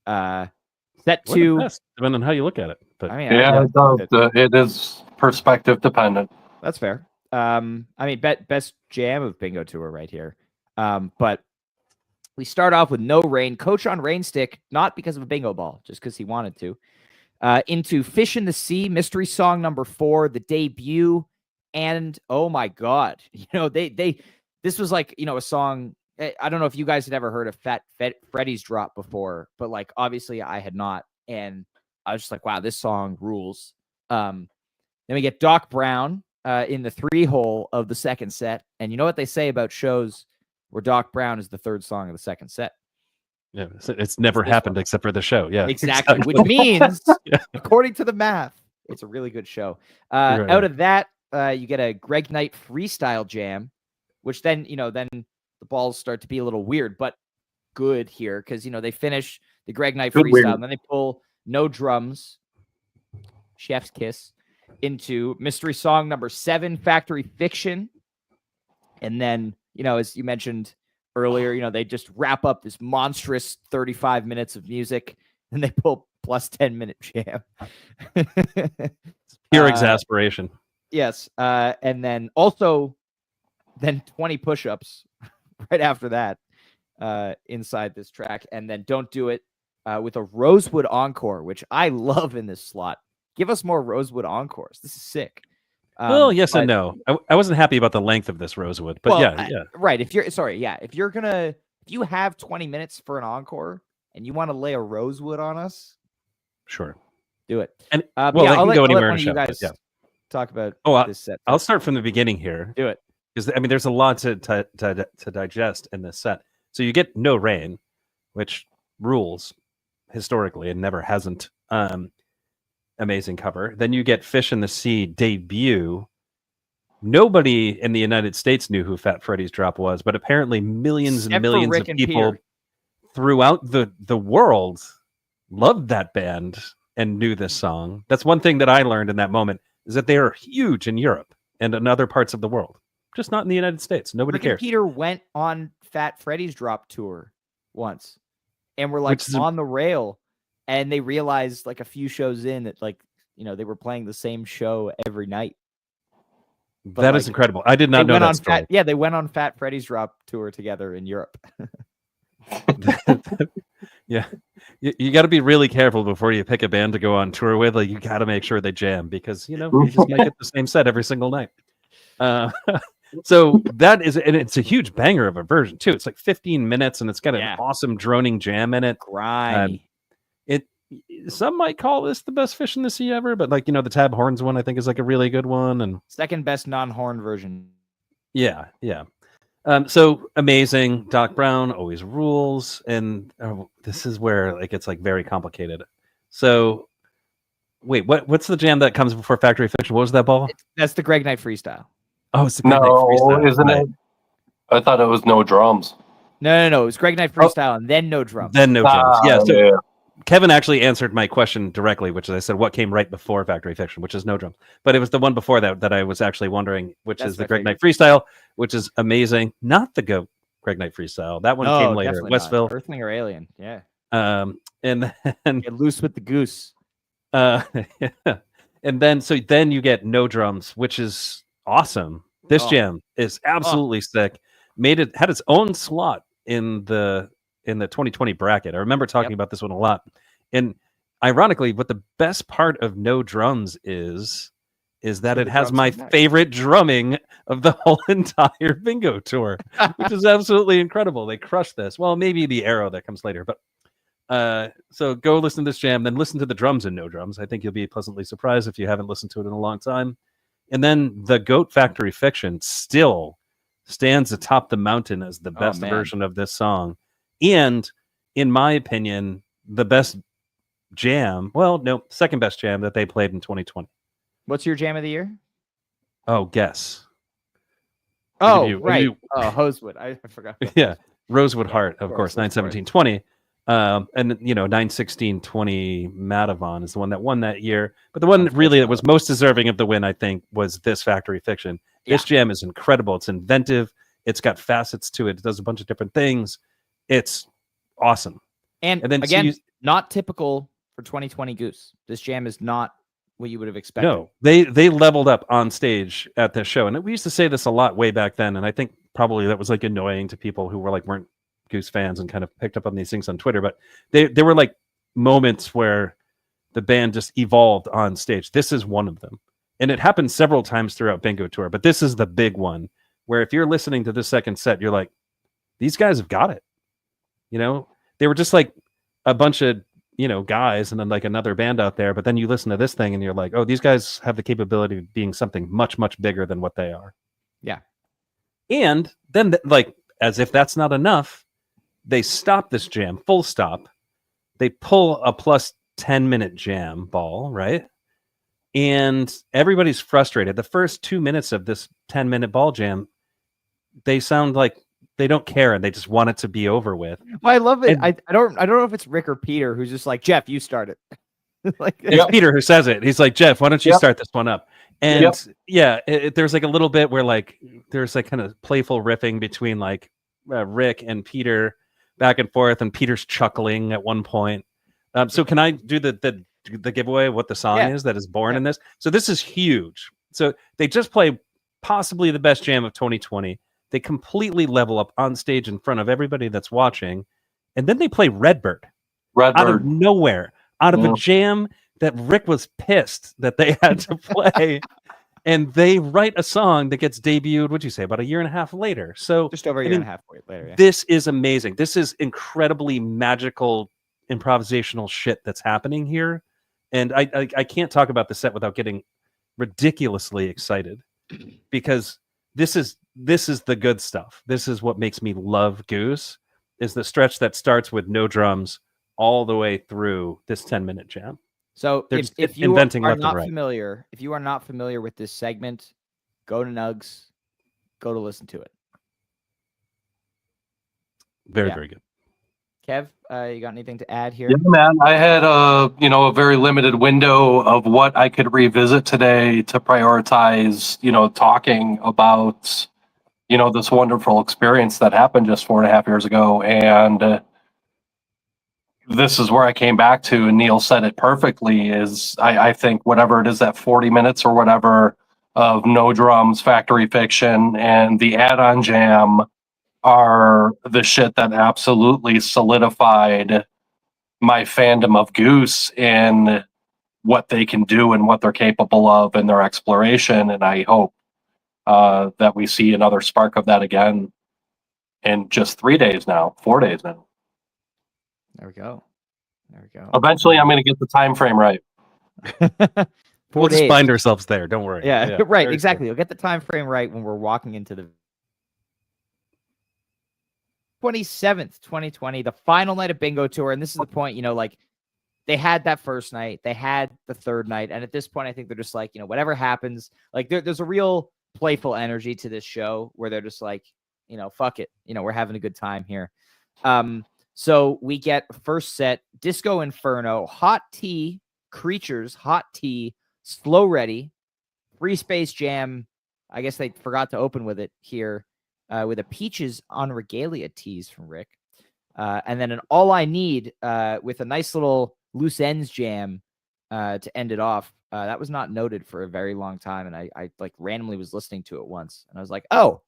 Set 2, depending on how you look at it. But it is perspective dependent. That's fair. Best jam of Bingo Tour right here. But we start off with No Rain, Coach on Rainstick, not because of a bingo ball, just because he wanted to. Into Fish in the Sea, Mystery Song number 4, the debut, and oh my God, this was a song. I don't know if you guys had ever heard of Fat Freddy's Drop before, but obviously I had not, and I was just like, wow, this song rules. Then we get Doc Brown in the 3-hole of the second set, and you know what they say about shows where Doc Brown is the third song of the second set? Yeah, it's never happened except for the show. Yeah, exactly. Which means, according to the math, it's a really good show. Right. Out of that, you get a Greg Knight freestyle jam, which then the balls start to be a little weird, but good here because they finish the Greg Knight freestyle, and then they pull No Drums, Chef's Kiss, into Mystery Song number 7, Factory Fiction, and then as you mentioned earlier, they just wrap up this monstrous 35 minutes of music, and they pull plus 10-minute jam. Pure exasperation. Yes, and then also 20 push-ups right after that inside this track, and then Don't Do It with a Rosewood encore, which I love in this slot. Give us more Rosewood encores. This is sick. Well, yes and no. I wasn't happy about the length of this Rosewood, but right. If you have 20 minutes for an encore and you want to lay a Rosewood on us, sure, do it. And I can go anywhere in a show. You guys talk about this set. I'll start from the beginning here. Do it, because there's a lot to digest in this set. So you get No Rain, which rules historically and never hasn't. Amazing cover. Then you get Fish in the Sea debut. Nobody in the United States knew who Fat Freddy's Drop was, but apparently millions and millions of people throughout the world loved that band and knew this song. That's one thing that I learned in that moment, is that they are huge in Europe. and in other parts of the world, just not in the United States. Nobody cares. Peter went on Fat Freddy's Drop tour once, and were like on the rail, and they realized like a few shows in that like they were playing the same show every night. But that is incredible. I did not know that story. They went on Fat Freddy's Drop tour together in Europe. Yeah, you got to be really careful before you pick a band to go on tour with. Like, you got to make sure they jam, because you just might get the same set every single night. So that is, and it's a huge banger of a version too. It's like 15 minutes, and it's got an awesome droning jam in it. Grimy. Some might call this the best Fish in the Sea ever, but like the Tab Horns one I think is like a really good one, and second best non-horn version. Yeah. So amazing. Doc Brown always rules, and this is where it gets like very complicated. So wait, what's the jam that comes before Factory Fiction? What was that, Ball? That's the Greg Knight freestyle. Oh, it's the Greg Knight freestyle, isn't it? I thought it was no drums. No. It was Greg Knight freestyle and then no drums. Then no drums. Yeah. So Kevin actually answered my question directly, which is I said what came right before Factory Fiction, which is no drums. But it was the one before that I was actually wondering, which is the Greg Knight freestyle, which is amazing. Not the GOAT Greg Knight freestyle. That one came later. Westville. Earthling or Alien. Yeah. And then get loose with the goose. And then you get no drums, which is awesome. This jam is absolutely sick. Had its own slot in the 2020 bracket. I remember talking about this one a lot. And ironically, what the best part of No Drums is that it has my favorite drumming of the whole entire bingo tour, which is absolutely incredible. They crushed this. Well, maybe the arrow that comes later, but so go listen to this jam, then listen to the drums in No Drums. I think you'll be pleasantly surprised if you haven't listened to it in a long time. And then the GOAT Factory Fiction still stands atop the mountain as the best version of this song. And in my opinion, the best jam, second best jam that they played in 2020. What's your jam of the year? Oh, guess. Right. Hosewood. I forgot. Yeah. Rosewood Heart, of course, 9/17/20. And 9/16/20 Madavon is the one that won that year. But the one really that was most deserving of the win, I think, was this Factory Fiction. This jam is incredible. It's inventive. It's got facets to it. It does a bunch of different things. It's awesome. And then again, not typical for 2020 Goose. This jam is not what you would have expected. No, they leveled up on stage at this show. And we used to say this a lot way back then. And I think probably that was like annoying to people who weren't Goose fans and kind of picked up on these things on Twitter. But there were like moments where the band just evolved on stage. This is one of them. And it happened several times throughout Bingo Tour. But this is the big one where if you're listening to this second set, you're like, these guys have got it. They were just like a bunch of, guys and then like another band out there. But then you listen to this thing and you're like, oh, these guys have the capability of being something much, much bigger than what they are. Yeah. And then as if that's not enough, they stop this jam, full stop. They pull a plus 10-minute jam ball, right? And everybody's frustrated. The first 2 minutes of this 10-minute ball jam, they sound like they don't care and they just want it to be over with. Well, I love it. I don't know if it's Rick or Peter who's just like, Jeff, you start it. It's Peter who says it. He's like, Jeff, why don't you start this one up? And there's like a little bit where like there's like kind of playful riffing between like Rick and Peter back and forth, and Peter's chuckling at one point. So can I do the giveaway of what the song is that is born in this? So this is huge. So they just play possibly the best jam of 2020. They completely level up on stage in front of everybody that's watching. And then they play Redbird. Out of nowhere, out of a jam that Rick was pissed that they had to play. And they write a song that gets debuted, what'd you say, about a year and a half later. So just over a year and a half later. Yeah. This is amazing. This is incredibly magical improvisational shit that's happening here. And I can't talk about the set without getting ridiculously excited, because this is the good stuff. This is what makes me love Goose, is the stretch that starts with no drums all the way through this 10-minute jam. So if you are not familiar, if you are not familiar with this segment, go to Nugs, go to listen to it. Very, very good. Kev, you got anything to add here? Yeah, man. I had a very limited window of what I could revisit today to prioritize, talking about, this wonderful experience that happened just 4.5 years ago. And this is where I came back to, and Neil said it perfectly, is I think whatever it is, that 40 minutes or whatever of No Drums, Factory Fiction, and the add-on jam are the shit that absolutely solidified my fandom of Goose in what they can do and what they're capable of in their exploration. And I hope that we see another spark of that again in just 4 days now. There we go. Eventually, I'm going to get the time frame right. 4 We'll days. just find ourselves there. Don't worry. Yeah, right. Exactly. We'll get the time frame right when we're walking into the 27th, 2020, the final night of Bingo Tour. And this is the point, like they had that first night, they had the third night. And at this point, I think they're just like, whatever happens, like there's a real playful energy to this show where they're just like, fuck it. We're having a good time here. So we get first set, Disco Inferno, Hot Tea, Creatures, Hot Tea, Slow Ready, Free Space Jam. I guess they forgot to open with it here, with a Peaches on Regalia tease from Rick. And then an All I Need with a nice little loose ends jam to end it off. That was not noted for a very long time. And I like randomly was listening to it once and I was like, oh,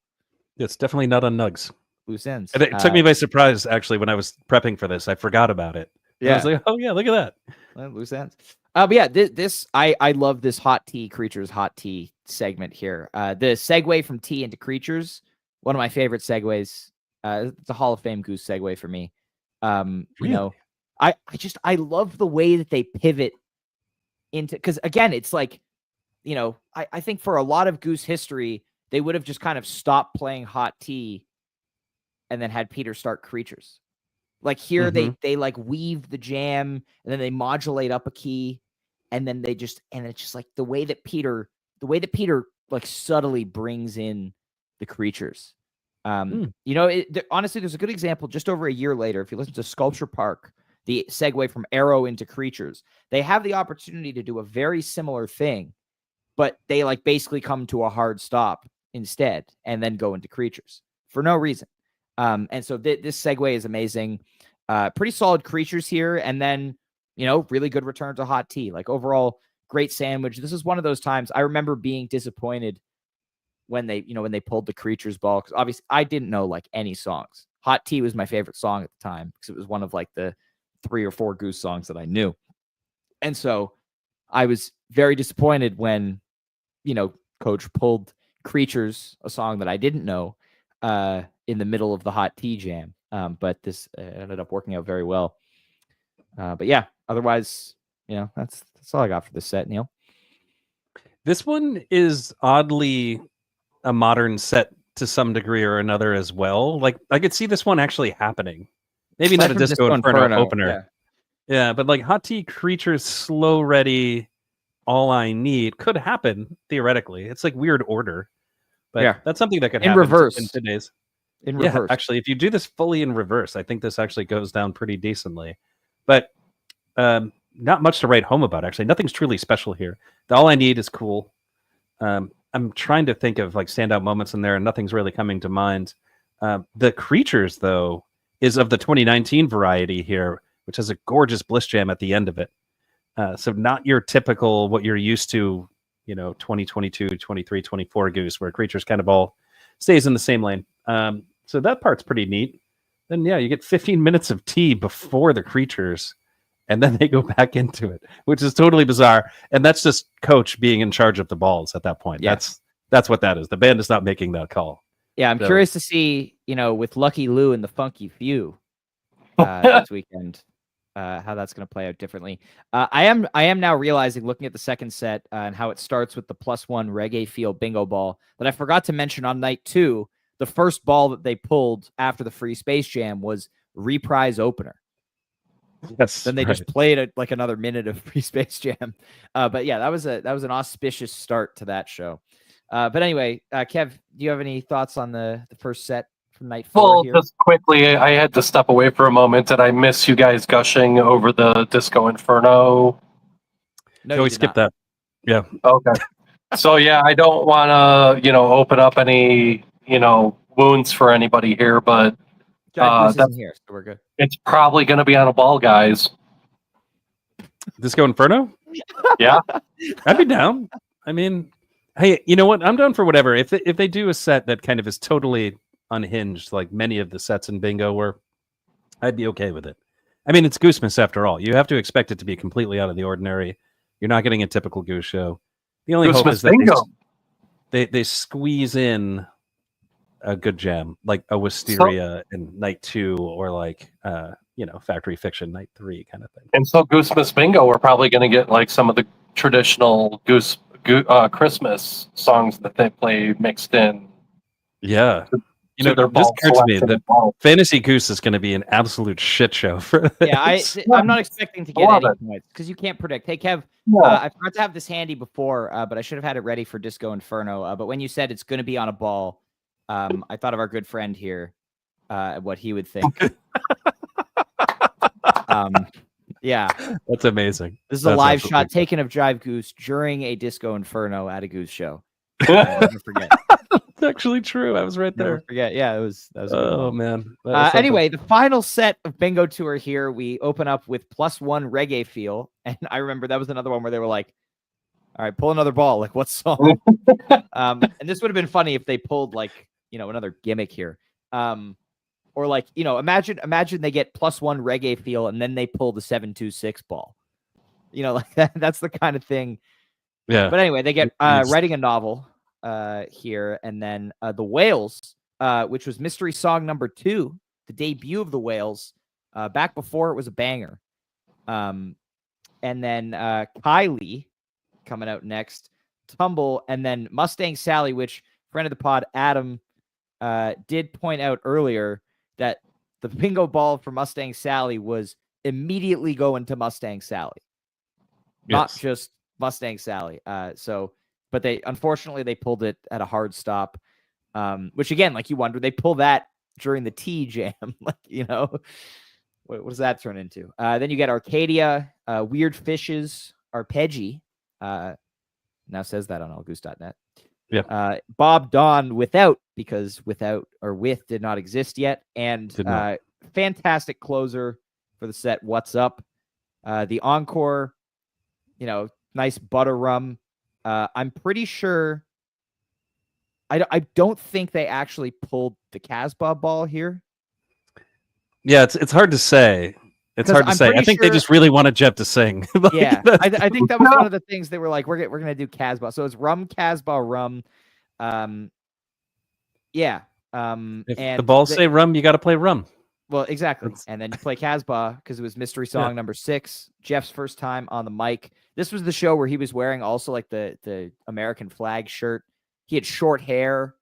it's definitely not on Nugs. Loose ends. And it took me by surprise, actually, when I was prepping for this. I forgot about it. Yeah. I was like, oh, yeah, look at that. Loose ends. But yeah, this I love this Hot Tea, Creatures, Hot Tea segment here. The segue from tea into creatures, one of my favorite segues. It's a Hall of Fame Goose segue for me. Really? I love the way that they pivot into, because again, it's like, I think for a lot of Goose history, they would have just kind of stopped playing Hot Tea and then had Peter start Creatures. Like here, they like weave the jam and then they modulate up a key, and then and it's just like the way that Peter like subtly brings in the creatures. Honestly, there's a good example just over a year later. If you listen to Sculpture Park, the segue from Arrow into Creatures, they have the opportunity to do a very similar thing, but they like basically come to a hard stop instead and then go into Creatures for no reason. And so this segue is amazing. Pretty solid Creatures here. And then, really good return to Hot Tea. Like overall, great sandwich. This is one of those times I remember being disappointed when they pulled the Creatures ball. Because obviously I didn't know like any songs. Hot Tea was my favorite song at the time because it was one of like the 3 or 4 Goose songs that I knew. And so I was very disappointed when, Coach pulled Creatures, a song that I didn't know, in the middle of the Hot Tea jam. But this ended up working out very well. But yeah, otherwise, that's all I got for this set, Neil. This one is oddly a modern set to some degree or another as well. Like I could see this one actually happening. Maybe not a Disco Inferno opener. Yeah, but like Hot Tea, Creatures, Slow Ready, All I Need could happen theoretically. It's like weird order. But that's something that could happen reverse. In today's. In reverse. Actually, if you do this fully in reverse, I think this actually goes down pretty decently. But not much to write home about, actually. Nothing's truly special here. The All I Need is cool. I'm trying to think of like standout moments in there, and nothing's really coming to mind. The Creatures, though, is of the 2019 variety here, which has a gorgeous bliss jam at the end of it. So not your typical, what you're used to, 2022, 23, 24 Goose, where Creatures kind of all stays in the same lane. So that part's pretty neat. Then, you get 15 minutes of tea before the Creatures, and then they go back into it, which is totally bizarre. And that's just Coach being in charge of the balls at that point. Yeah. That's what that is. The band is not making that call. Yeah, I'm curious to see, with Lucky Lou and the Funky Few this weekend, how that's going to play out differently. I am now realizing, looking at the second set and how it starts with the +1 reggae feel bingo ball, that I forgot to mention on night 2, the first ball that they pulled after the Free Space Jam was Reprise Opener. Yes. Then they just played like another minute of Free Space Jam. But yeah, that was an auspicious start to that show. But anyway, Kev, do you have any thoughts on the first set night 4 here. Just quickly, I had to step away for a moment. Did I miss you guys gushing over the Disco Inferno? No, we skipped that. Yeah. Okay. So yeah, I don't want to, open up any, wounds for anybody here, but Giant Goose isn't here, so we're good. it's probably going to be on a ball, guys. Disco Inferno? Yeah. I'd be down. I mean, hey, you know what? I'm down for whatever. If they do a set that kind of is totally unhinged, like many of the sets in Bingo were, I'd be okay with it. I mean, it's Goosemas after all. You have to expect it to be completely out of the ordinary. You're not getting a typical Goose show. The only hope is that they squeeze in a good jam, like a Wisteria in night 2, or like Factory Fiction night 3 kind of thing. And so Goosemas Bingo, we're probably going to get like some of the traditional Christmas songs that they play mixed in. Yeah. This occurred to me that Fantasy Goose is going to be an absolute shit show for this. Yeah, I'm not expecting to get any points because you can't predict. Hey, Kev, I forgot to have this handy before, but I should have had it ready for Disco Inferno. But when you said it's going to be on a ball, I thought of our good friend here, what he would think. Yeah. That's amazing. This is a live shot taken of Jive Goose during a Disco Inferno at a Goose show. Never forget. It's actually true. I was right there. Never forget. Yeah, that was oh man. Anyway, the final set of Bingo Tour here, we open up with +1 Reggae Feel, and I remember that was another one where they were like, "All right, pull another ball." Like, what song? And this would have been funny if they pulled like another gimmick here, or like imagine they get +1 Reggae Feel and then they pull the 726 ball. Like that. That's the kind of thing. Yeah. But anyway, they get writing a novel here, and then the Whales, which was mystery song number 2, the debut of the Whales, back before it was a banger. And then Kylie coming out next, Tumble, and then Mustang Sally, which friend of the pod Adam did point out earlier that the bingo ball for Mustang Sally was immediately going to Mustang Sally, not just Mustang Sally. But they unfortunately they pulled it at a hard stop, which again, like you wonder, they pull that during the T jam, like what does that turn into? Then you get Arcadia, Weird Fishes, Arpeggi. Now says that on allgoose.net. Yeah. Bob Dawn Without, because Without or With did not exist yet, and fantastic closer for the set. What's Up? The encore, nice butter rum. I'm pretty sure. I don't think they actually pulled the Casbah ball here. Yeah, it's hard to say. It's hard to say. I think they just really wanted Jeff to sing. Yeah, I think that was one of the things they were like, we're gonna do Casbah. So it's rum, Casbah, rum. Yeah. If the balls say rum, you got to play rum. Well, exactly. And then you play Casbah because it was mystery song number 6. Jeff's first time on the mic. This was the show where he was wearing also like the American flag shirt. He had short hair.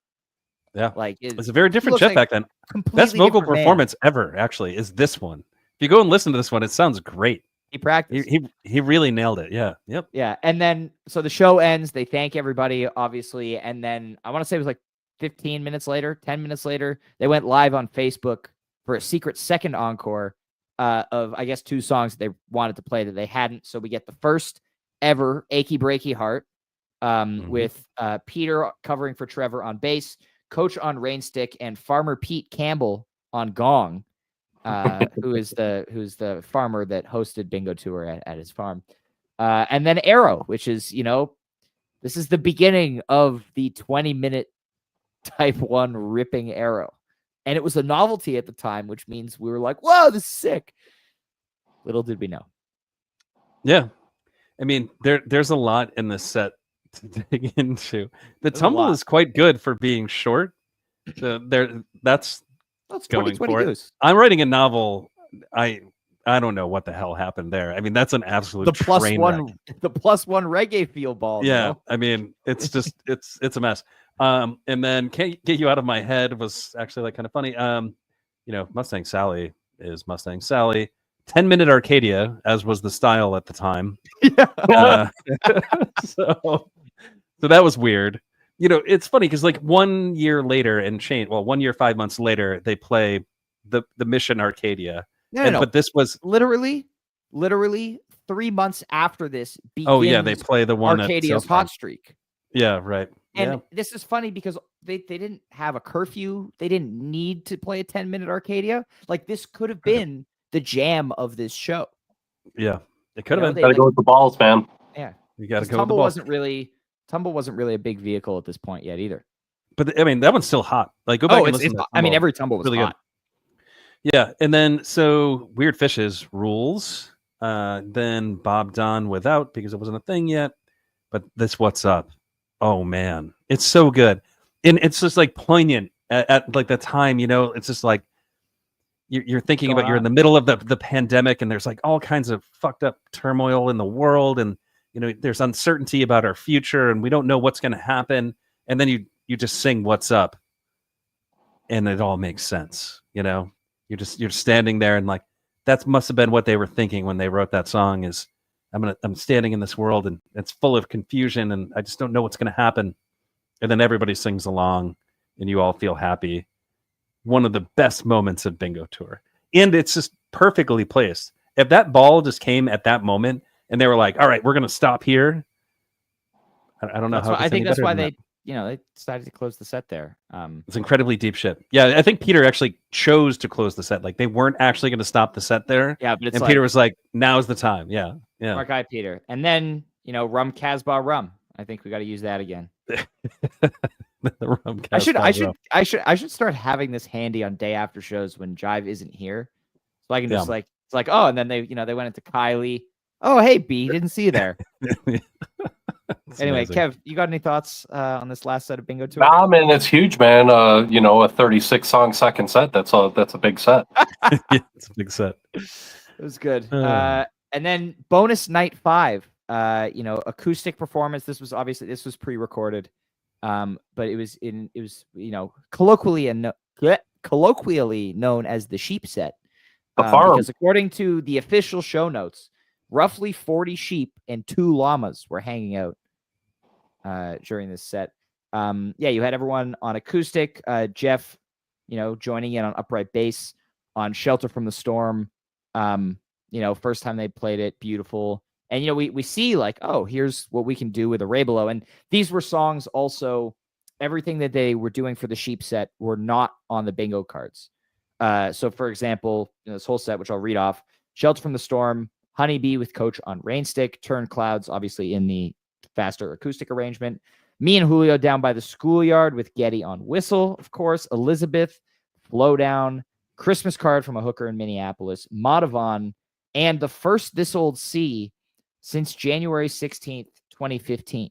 Yeah, like it's a very different Jeff back then. Best vocal performance ever, actually, is this one. If you go and listen to this one, it sounds great. He practiced. He really nailed it. Yeah. Yep. Yeah. And then so the show ends. They thank everybody, obviously, and then I want to say it was like 10 minutes later, they went live on Facebook for a secret second encore of, I guess, 2 songs that they wanted to play that they hadn't. So we get the first ever Achy Breaky Heart with Peter covering for Trevor on bass, Coach on Rainstick, and Farmer Pete Campbell on gong, who's the farmer that hosted Bingo Tour at his farm. And then Arrow, which is, this is the beginning of the 20-minute Type 1 ripping Arrow. And it was a novelty at the time, which means we were like, whoa, this is sick. Little did we know. Yeah. I mean, there's a lot in this set to dig into. The tumble is quite good for being short. That's going for it. I'm writing a novel. I don't know what the hell happened there. I mean, that's an absolute train wreck. The +1 Reggae Feel ball. Yeah. I mean, it's just it's a mess. And then Can't Get You Out of My Head was actually like kind of funny. Mustang Sally is Mustang Sally. 10-minute Arcadia, as was the style at the time. Yeah. So that was weird. it's funny because like 1 year later and 1 year, 5 months later, they play the Mission Arcadia. No. But this was literally 3 months after this begins. Oh yeah, they play the one Arcadia's at hot streak. Yeah, right. And this is funny because they didn't have a curfew. They didn't need to play a 10-minute Arcadia. Like this could have been the jam of this show. Yeah, it could have been. Gotta go with the balls, man. Yeah, you got to go. Tumble with the balls. Tumble wasn't really a big vehicle at this point yet either. But I mean, that one's still hot. Like go back and listen. I mean, every Tumble was really hot. Good. Yeah, and then so Weird Fishes rules. Then Bob Don Without because it wasn't a thing yet. But this What's Up? Oh man, it's so good, and it's just like poignant at like the time. It's just like you're thinking about you're in the middle of the pandemic, and there's like all kinds of fucked up turmoil in the world, and there's uncertainty about our future, and we don't know what's going to happen. And then you just sing What's Up, and it all makes sense. You're standing there, and like that must have been what they were thinking when they wrote that song. Is I'm standing in this world and it's full of confusion and I just don't know what's going to happen. And then everybody sings along and you all feel happy. One of the best moments of Bingo Tour. And it's just perfectly placed. If that ball just came at that moment and they were like, all right, we're going to stop here. I don't know how. I think that's why they decided to close the set there. It's incredibly deep shit. Yeah, I think Peter actually chose to close the set. Like they weren't actually going to stop the set there. Yeah, but Peter was like, "Now's the time." Yeah. Mark Eye Peter, and then Rum Casbah Rum. I think we got to use that again. The Rum Casbah I should start having this handy on day after shows when Jive isn't here, so I can just it's like and then they went into Kylie. Oh hey B, didn't see you there. Anyway, amazing. Kev, you got any thoughts on this last set of Bingo Tour? Nah, man, it's huge, man. A 36-song second set. That's a big set. It's a big set. It was good. And then bonus night 5. Acoustic performance. This was pre-recorded, but it was colloquially known as the sheep set. Because according to the official show notes, roughly 40 sheep and 2 llamas were hanging out during this set. You had everyone on acoustic. Jeff, joining in on upright bass on Shelter from the Storm. First time they played it, beautiful. And, we see like, oh, here's what we can do with a Ray-Below. And these were songs also, everything that they were doing for the sheep set were not on the bingo cards. So, for example, this whole set, which I'll read off, Shelter from the Storm, Honeybee with Coach on Rainstick, Turn Clouds, obviously in the faster acoustic arrangement. Me and Julio Down by the Schoolyard with Getty on whistle, of course. Elizabeth, Flow Down, Christmas Card from a Hooker in Minneapolis, Madhavan, and the first This Old Sea since January 16th, 2015.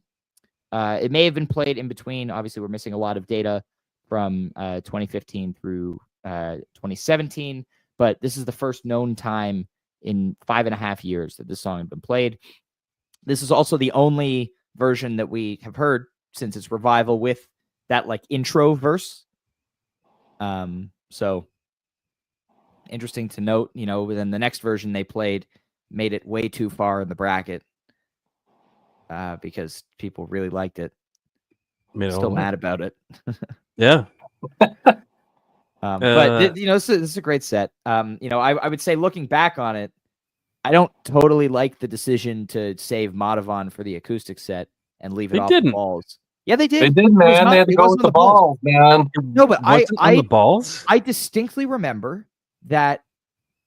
It may have been played in between. Obviously, we're missing a lot of data from 2015 through 2017, but this is the first known time in 5.5 years that this song had been played. This is also the only version that we have heard since its revival with that like intro verse. So interesting to note, then the next version they played made it way too far in the bracket because people really liked it. Still mad about it. Yeah. But this is a great set. I would say looking back on it, I don't totally like the decision to save Madhavan for the acoustic set and leave it off the balls. Yeah, they did. They did, man. They had to go with the balls, man. No, but the balls. I distinctly remember that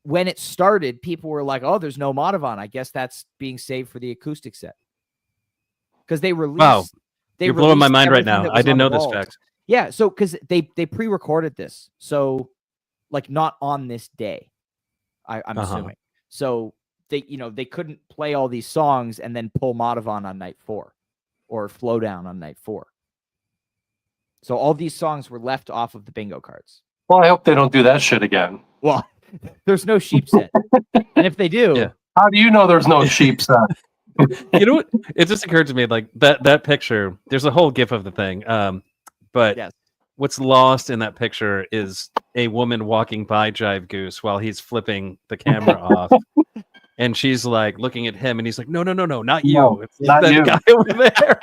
when it started, people were like, "Oh, there's no Madhavan. I guess that's being saved for the acoustic set." Because they released. Wow, you're blowing my mind right now. I didn't know this fact. Yeah, so because they pre-recorded this, so like not on this day, I'm assuming. So they couldn't play all these songs and then pull Madhavan on night 4 or Flow Down on night 4. So all these songs were left off of the bingo cards. Well, I hope they don't do that shit again. Well, there's no sheep set, and if they do, how do you know there's no sheep set? You know what? It just occurred to me like that picture. There's a whole GIF of the thing. But yes. What's lost in that picture is a woman walking by Jive Goose while he's flipping the camera off. And she's like looking at him and he's like, no, not you. No, it's not that you. guy over there.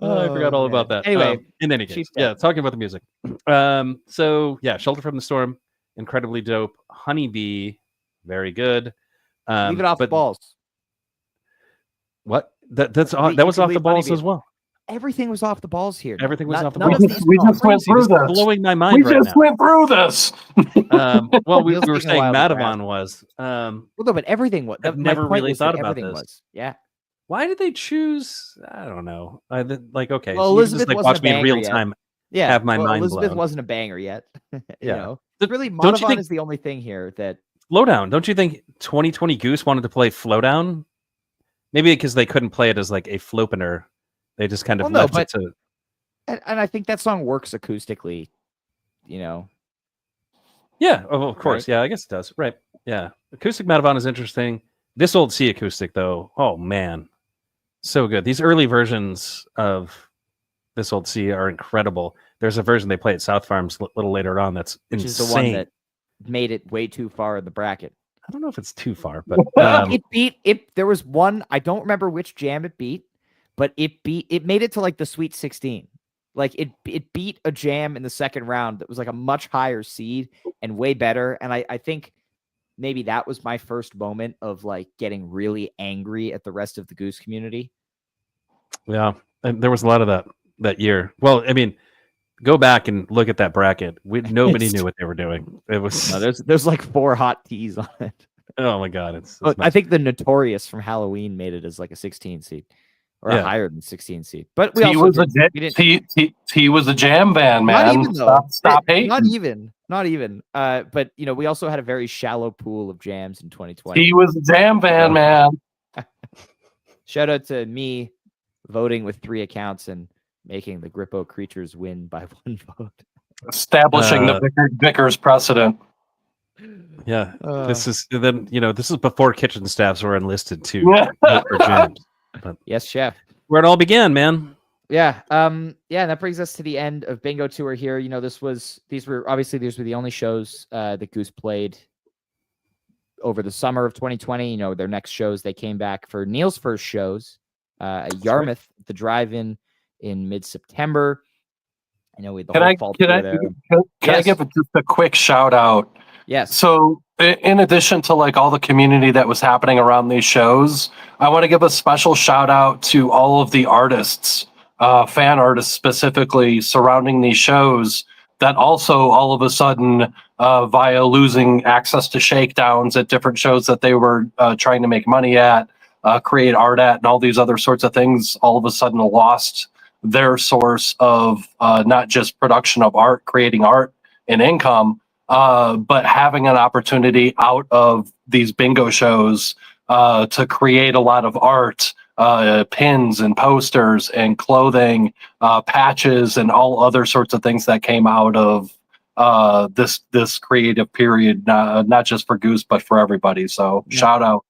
I forgot forgot all about that. Anyway, in any case, yeah, talking about the music. So yeah, Shelter from the Storm, incredibly dope. Honeybee, very good. Leave it off the balls. What? That was off the balls as well. Everything was off the balls here. Everything was off the balls. We just went through this. Blowing my mind right now. We just went through this. Well, we were saying Madavon was. Well, no, but everything was. I've never really thought about this. Yeah. Why did they choose? I don't know. Okay. Well, so Elizabeth just, wasn't watch a me in real banger time. Yeah. Have my mind Elizabeth blown. wasn't a banger yet. You know, really, Don't you Madavon think is the only thing here that. Flowdown? Don't you think 2020 Goose wanted to play Flowdown? Maybe because they couldn't play it as like a flopener. They just kind of left it to. And I think that song works acoustically, you know. Yeah, of course. Right? Yeah, I guess it does. Right. Yeah. Acoustic Madavon is interesting. This Old Sea acoustic, though, oh man, so good. These early versions of This Old Sea are incredible. There's a version they play at South Farms a little later on that's insane. Which is the one that made it way too far in the bracket. I don't know if it's too far, but it beat it. There was one, I don't remember which jam it beat, but it made it to like the Sweet 16. Like it beat a jam in the second round that was like a much higher seed and way better. And I think maybe that was my first moment of like getting really angry at the rest of the Goose community. Yeah, and there was a lot of that year. Well, I mean, go back and look at that bracket. Nobody knew what they were doing. It was there's like 4 hot teas on it. Oh my god, it's I think the Notorious from Halloween made it as like a 16 seed. Or a higher than 16 seed, but he was a jam band, man. Not even though. Stop hating. Not even. But you know, we also had a very shallow pool of jams in 2020. He was a jam band, man. Shout out to me voting with 3 accounts and making the Grippo Creatures win by 1 vote, establishing the Vickers precedent. Yeah, this is before kitchen staffs were enlisted to vote for jams. But yes, chef. Where it all began, man. Yeah. And that brings us to the end of Bingo Tour here. You know, these were the only shows that Goose played over the summer of 2020. You know, their next shows, they came back for Neil's first shows at Yarmouth, the drive-in in mid-September. I know we had the whole fall tour there. Can I give just a quick shout out? Yes. So in addition to like all the community that was happening around these shows, I want to give a special shout out to all of the artists, fan artists specifically surrounding these shows that also all of a sudden, via losing access to shakedowns at different shows that they were trying to make money at, create art at, and all these other sorts of things, all of a sudden lost their source of not just production of art, creating art and income, but having an opportunity out of these bingo shows to create a lot of art, pins and posters and clothing, patches and all other sorts of things that came out of this creative period, not just for Goose, but for everybody. So shout out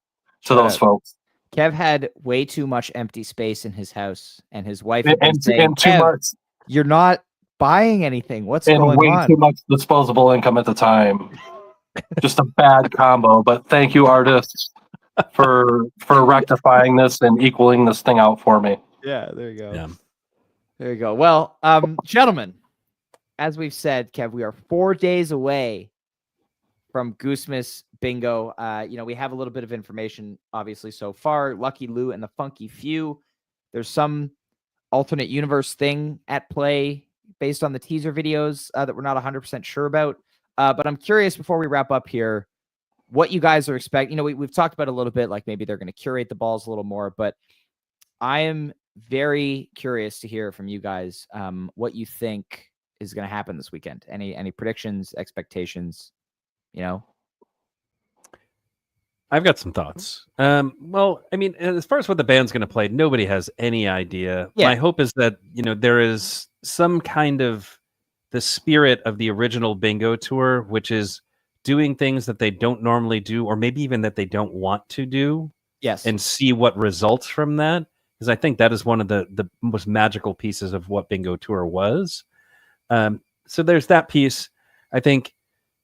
to those folks. Kev had way too much empty space in his house, and his wife and too much. You're not buying anything. What's going on? And way too much disposable income at the time. Just a bad combo. But thank you, artists, for rectifying this and equaling this thing out for me. Yeah, there you go. Yeah. There you go. Well, gentlemen, as we've said, Kev, we are 4 days away from Goosemas Bingo. You know, we have a little bit of information, obviously, so far. Lucky Lou and the Funky Few. There's some alternate universe thing at play based on the teaser videos that we're not 100% sure about. But I'm curious, before we wrap up here, what you guys are expecting. You know, we've talked about it a little bit, like maybe they're going to curate the balls a little more, but I am very curious to hear from you guys what you think is going to happen this weekend. Any predictions, expectations, you know? I've got some thoughts. Well, I mean, as far as what the band's going to play, nobody has any idea. Yeah. My hope is that, you know, there is some kind of the spirit of the original Bingo tour, which is doing things that they don't normally do, or maybe even that they don't want to do. Yes. And see what results from that. Because I think that is one of the most magical pieces of what Bingo tour was. So there's that piece. I think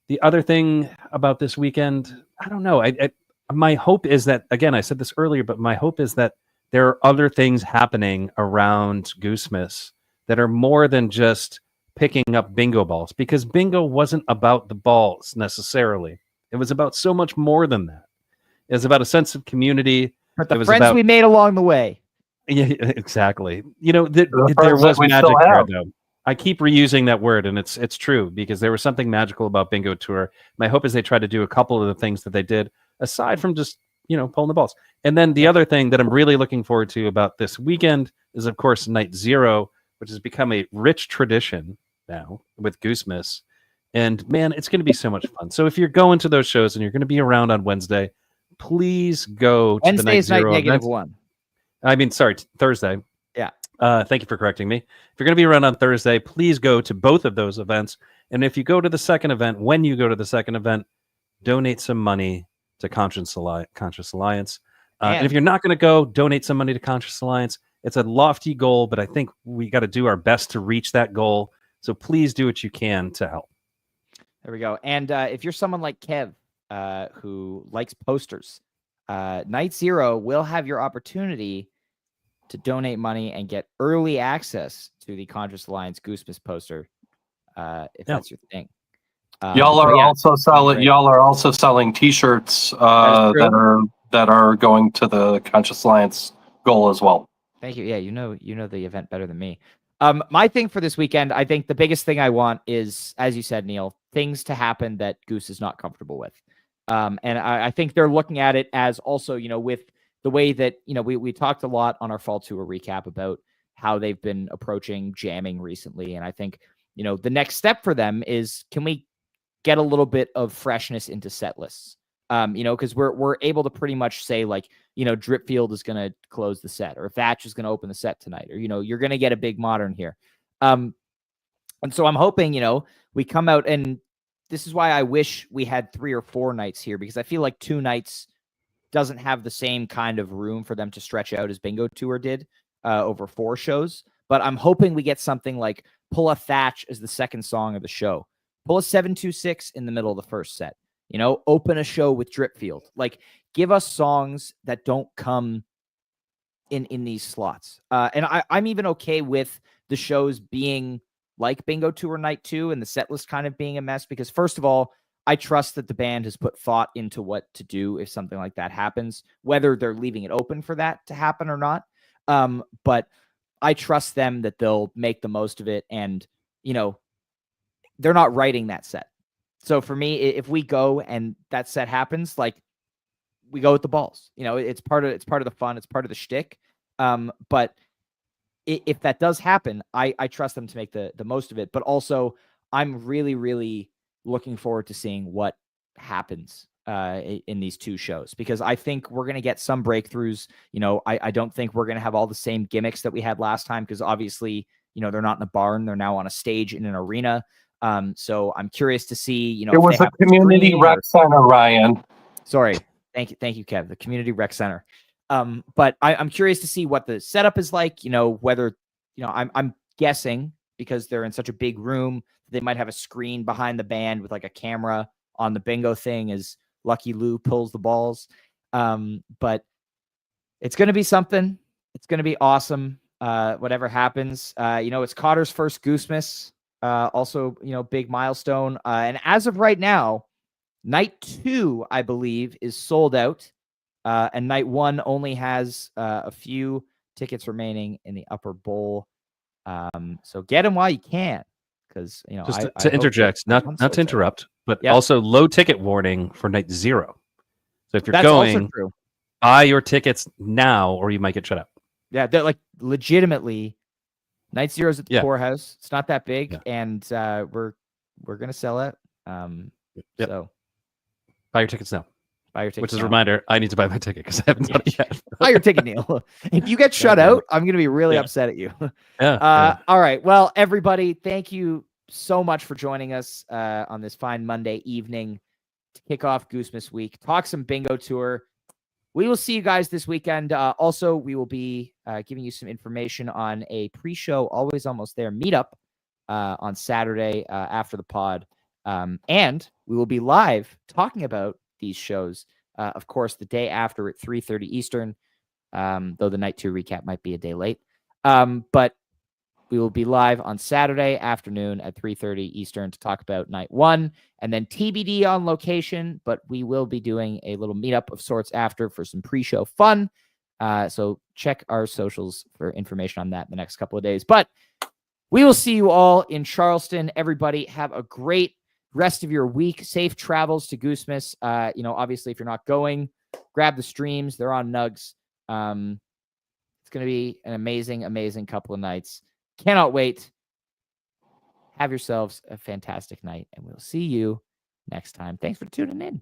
the other thing about this weekend, I don't know. My hope is that, again, I said this earlier, but my hope is that there are other things happening around Goosemas that are more than just picking up bingo balls, because bingo wasn't about the balls necessarily. It was about so much more than that. It was about a sense of community. But the it was friends about, we made along the way. Yeah, exactly. You know, there friends that was we magic still there, have. though. I keep reusing that word, and it's true, because there was something magical about Bingo Tour. My hope is they try to do a couple of the things that they did, aside from just, pulling the balls. And then the other thing that I'm really looking forward to about this weekend is, of course, Night Zero, which has become a rich tradition now with Goosemas. And man, it's going to be so much fun. So if you're going to those shows and you're going to be around on Wednesday, please go to the Night Wednesday's night Zero event. -1. I mean, sorry, Thursday. Yeah. Thank you for correcting me. If you're going to be around on Thursday, please go to both of those events. And if you go to the second event, when you go to the second event, donate some money to Conscious Alliance. And if you're not going to go, donate some money to Conscious Alliance. It's a lofty goal, but I think we got to do our best to reach that goal. So please do what you can to help. There we go. And if you're someone like Kev, who likes posters, Night Zero will have your opportunity to donate money and get early access to the Conscious Alliance Goosemas poster, if that's your thing. Y'all are also selling T-shirts that are going to the Conscious Alliance goal as well. Thank you. Yeah, you know the event better than me. My thing for this weekend, I think the biggest thing I want is, as you said, Neil, things to happen that Goose is not comfortable with. And I think they're looking at it as also, with the way that, we talked a lot on our fall tour recap about how they've been approaching jamming recently. And I think, the next step for them is, can we get a little bit of freshness into set lists? Because we're able to pretty much say, like, Dripfield is going to close the set, or Thatch is going to open the set tonight, or, you're going to get a big modern here. And so I'm hoping, we come out, and this is why I wish we had 3 or 4 nights here, because I feel like 2 nights doesn't have the same kind of room for them to stretch out as Bingo Tour did over 4 shows. But I'm hoping we get something like pull a Thatch as the second song of the show, pull a 726 in the middle of the first set, open a show with Dripfield. Like, give us songs that don't come in these slots. And I'm even okay with the shows being like Bingo Tour Night 2 and the set list kind of being a mess, because first of all, I trust that the band has put thought into what to do if something like that happens, whether they're leaving it open for that to happen or not. But I trust them that they'll make the most of it, and, they're not writing that set. So for me, if we go and that set happens, like, we go with the balls. It's part of the fun. It's part of the shtick. But if that does happen, I trust them to make the most of it. But also, I'm really, really looking forward to seeing what happens in these 2 shows, because I think we're going to get some breakthroughs. I don't think we're going to have all the same gimmicks that we had last time, because obviously, they're not in a barn. They're now on a stage in an arena. So I'm curious to see, it was a community rec center, Ryan. Sorry. Thank you, Kev. The community rec center. But I'm curious to see what the setup is like, whether, I'm guessing, because they're in such a big room, they might have a screen behind the band with like a camera on the bingo thing as Lucky Lou pulls the balls. But it's going to be something. It's going to be awesome. Whatever happens, it's Cotter's first Goosemas. Also, big milestone. And as of right now, night 2, I believe, is sold out. And night 1 only has a few tickets remaining in the upper bowl. So get them while you can, because, just to interject, not to interrupt, but also low ticket warning for night 0. So if you're going, buy your tickets now, or you might get shut up. Yeah, they're like legitimately. Night 0's at the poorhouse. It's not that big, and we're gonna sell it. So buy your tickets now. Buy your tickets. Which is a reminder, I need to buy my ticket because I haven't done it yet. Buy your ticket, Neil. If you get shut out, I'm gonna be really upset at you. All right. Well, everybody, thank you so much for joining us on this fine Monday evening to kick off Goosemas week. Talk some Bingo Tour. We will see you guys this weekend. Also, we will be giving you some information on a pre-show Always Almost There meetup on Saturday after the pod. And we will be live talking about these shows, of course, the day after at 3:30 Eastern, though the night 2 recap might be a day late. But We will be live on Saturday afternoon at 3:30 Eastern to talk about night 1, and then TBD on location, but we will be doing a little meetup of sorts after for some pre-show fun. So check our socials for information on that in the next couple of days. But we will see you all in Charleston. Everybody have a great rest of your week. Safe travels to Goosemas. Obviously, if you're not going, grab the streams. They're on Nugs. It's going to be an amazing, amazing couple of nights. Cannot wait. Have yourselves a fantastic night, and we'll see you next time. Thanks for tuning in.